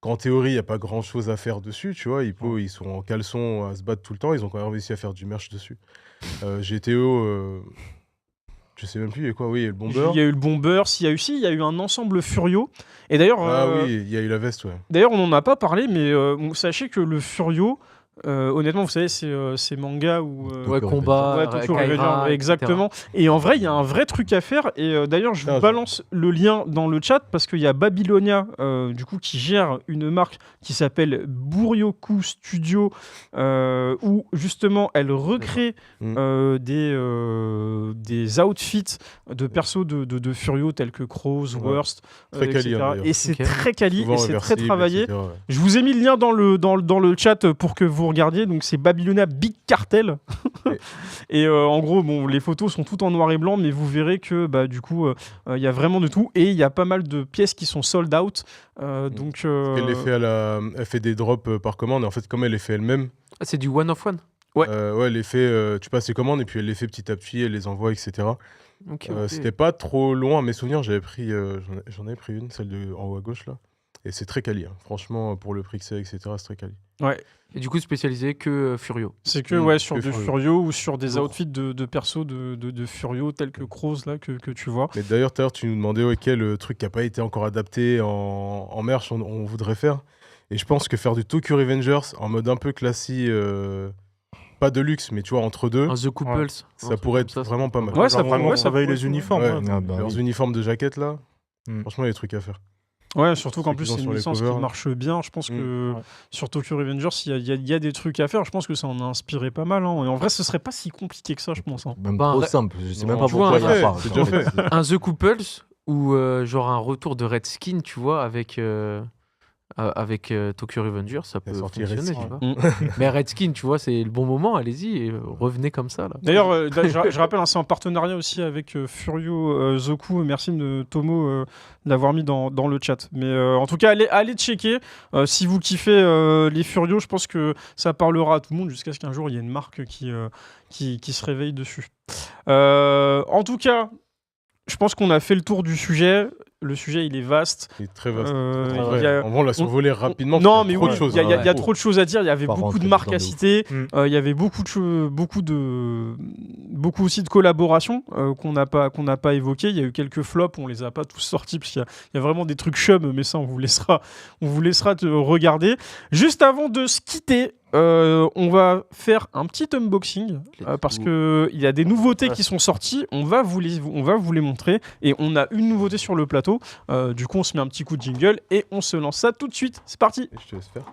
C: qu'en théorie, il n'y a pas grand-chose à faire dessus. Tu vois, Hippo, ils sont en caleçon à se battre tout le temps. Ils ont quand même réussi à faire du merch dessus. GTO, je sais même plus, il y a eu quoi? Oui, il y a eu le Bomber.
A: Il y a eu le Bomber. Il y a eu un ensemble Furio. Et d'ailleurs,
C: oui, il y a eu la veste, ouais.
A: D'ailleurs, on n'en a pas parlé, mais sachez que le Furio, honnêtement, vous savez, c'est manga ou
E: combat,
A: Tokyo Revenger, exactement. Et en vrai, il y a un vrai truc à faire. Et d'ailleurs, je vous balance le lien dans le chat parce qu'il y a Babylonia, du coup, qui gère une marque qui s'appelle Buryoku Studio, où justement, elle recrée des outfits de persos de Furio tels que Crows, Worst, etc. Et c'est très quali et c'est très travaillé.
C: Etc.
A: Je vous ai mis le lien dans le chat pour que vous regardiez. Donc c'est Babylonia Big Cartel. Et en gros, bon, les photos sont toutes en noir et blanc, mais vous verrez que du coup, il y a vraiment de tout. Et il y a pas mal de pièces qui sont sold out. Donc,
C: elle fait des drops par commande. Et en fait, comme elle les fait elle-même.
E: Ah, c'est du one of one.
C: Ouais, elle les fait. Tu passes les commandes et puis elle les fait petit à petit, elle les envoie, etc. C'était pas trop loin. À mes souvenirs, j'en avais pris une, celle en haut à gauche là. Et c'est très quali. Franchement, pour le prix que c'est, etc., c'est très quali.
A: Ouais.
E: Et du coup, spécialisé que Furio.
A: C'est que sur du Furio ou sur des outfits de perso de Furio tels que Crows là que tu vois.
C: Mais d'ailleurs, tout à l'heure, tu nous demandais quel truc qui n'a pas été encore adapté en merch on voudrait faire. Et je pense que faire du Tokyo Revengers en mode un peu classique, pas de luxe, mais tu vois, entre deux.
E: The Couples.
C: Ça pourrait être vraiment pas mal.
D: Ouais, ça vraiment travailler les uniformes.
C: Leurs uniformes de jaquette là. Franchement, il y a des trucs à faire.
A: Ouais, surtout qu'en plus, c'est une licence qui marche bien. Je pense que sur Tokyo Revengers, il y a des trucs à faire. Je pense que ça en a inspiré pas mal. Hein. Et en vrai, ce serait pas si compliqué que ça, je pense. Hein.
B: Même trop simple. Je sais même pas pourquoi il y a pas.
C: C'est déjà fait.
E: Un The Couples ou genre un retour de Red Skin, tu vois, avec Tokyo Revengers, ça peut fonctionner. Mais Red Skin, tu vois, c'est le bon moment. Allez-y, revenez comme ça. Là.
A: D'ailleurs, je rappelle, c'est en partenariat aussi avec Furio Zoku. Merci Tomo d'avoir mis dans le chat. Mais en tout cas, allez checker. Si vous kiffez les Furio, je pense que ça parlera à tout le monde jusqu'à ce qu'un jour il y ait une marque qui se réveille dessus. En tout cas, je pense qu'on a fait le tour du sujet. Le sujet, il est vaste.
C: Il est très vaste.
A: On
C: l'a survolé rapidement.
A: Non, mais
C: trop de choses.
A: Il y a trop de choses à dire. Il y avait beaucoup de marques à citer. Il y avait beaucoup aussi de collaborations qu'on n'a pas évoquées. Il y a eu quelques flops, on les a pas tous sortis parce qu'il y a vraiment des trucs chum, mais ça on vous laissera te regarder. Juste avant de se quitter, on va faire un petit unboxing parce que il y a des nouveautés qui sont sorties. On va vous les montrer et on a une nouveauté sur le plateau. Du coup, on se met un petit coup de jingle et on se lance ça tout de suite. C'est parti.
C: Je te laisse faire.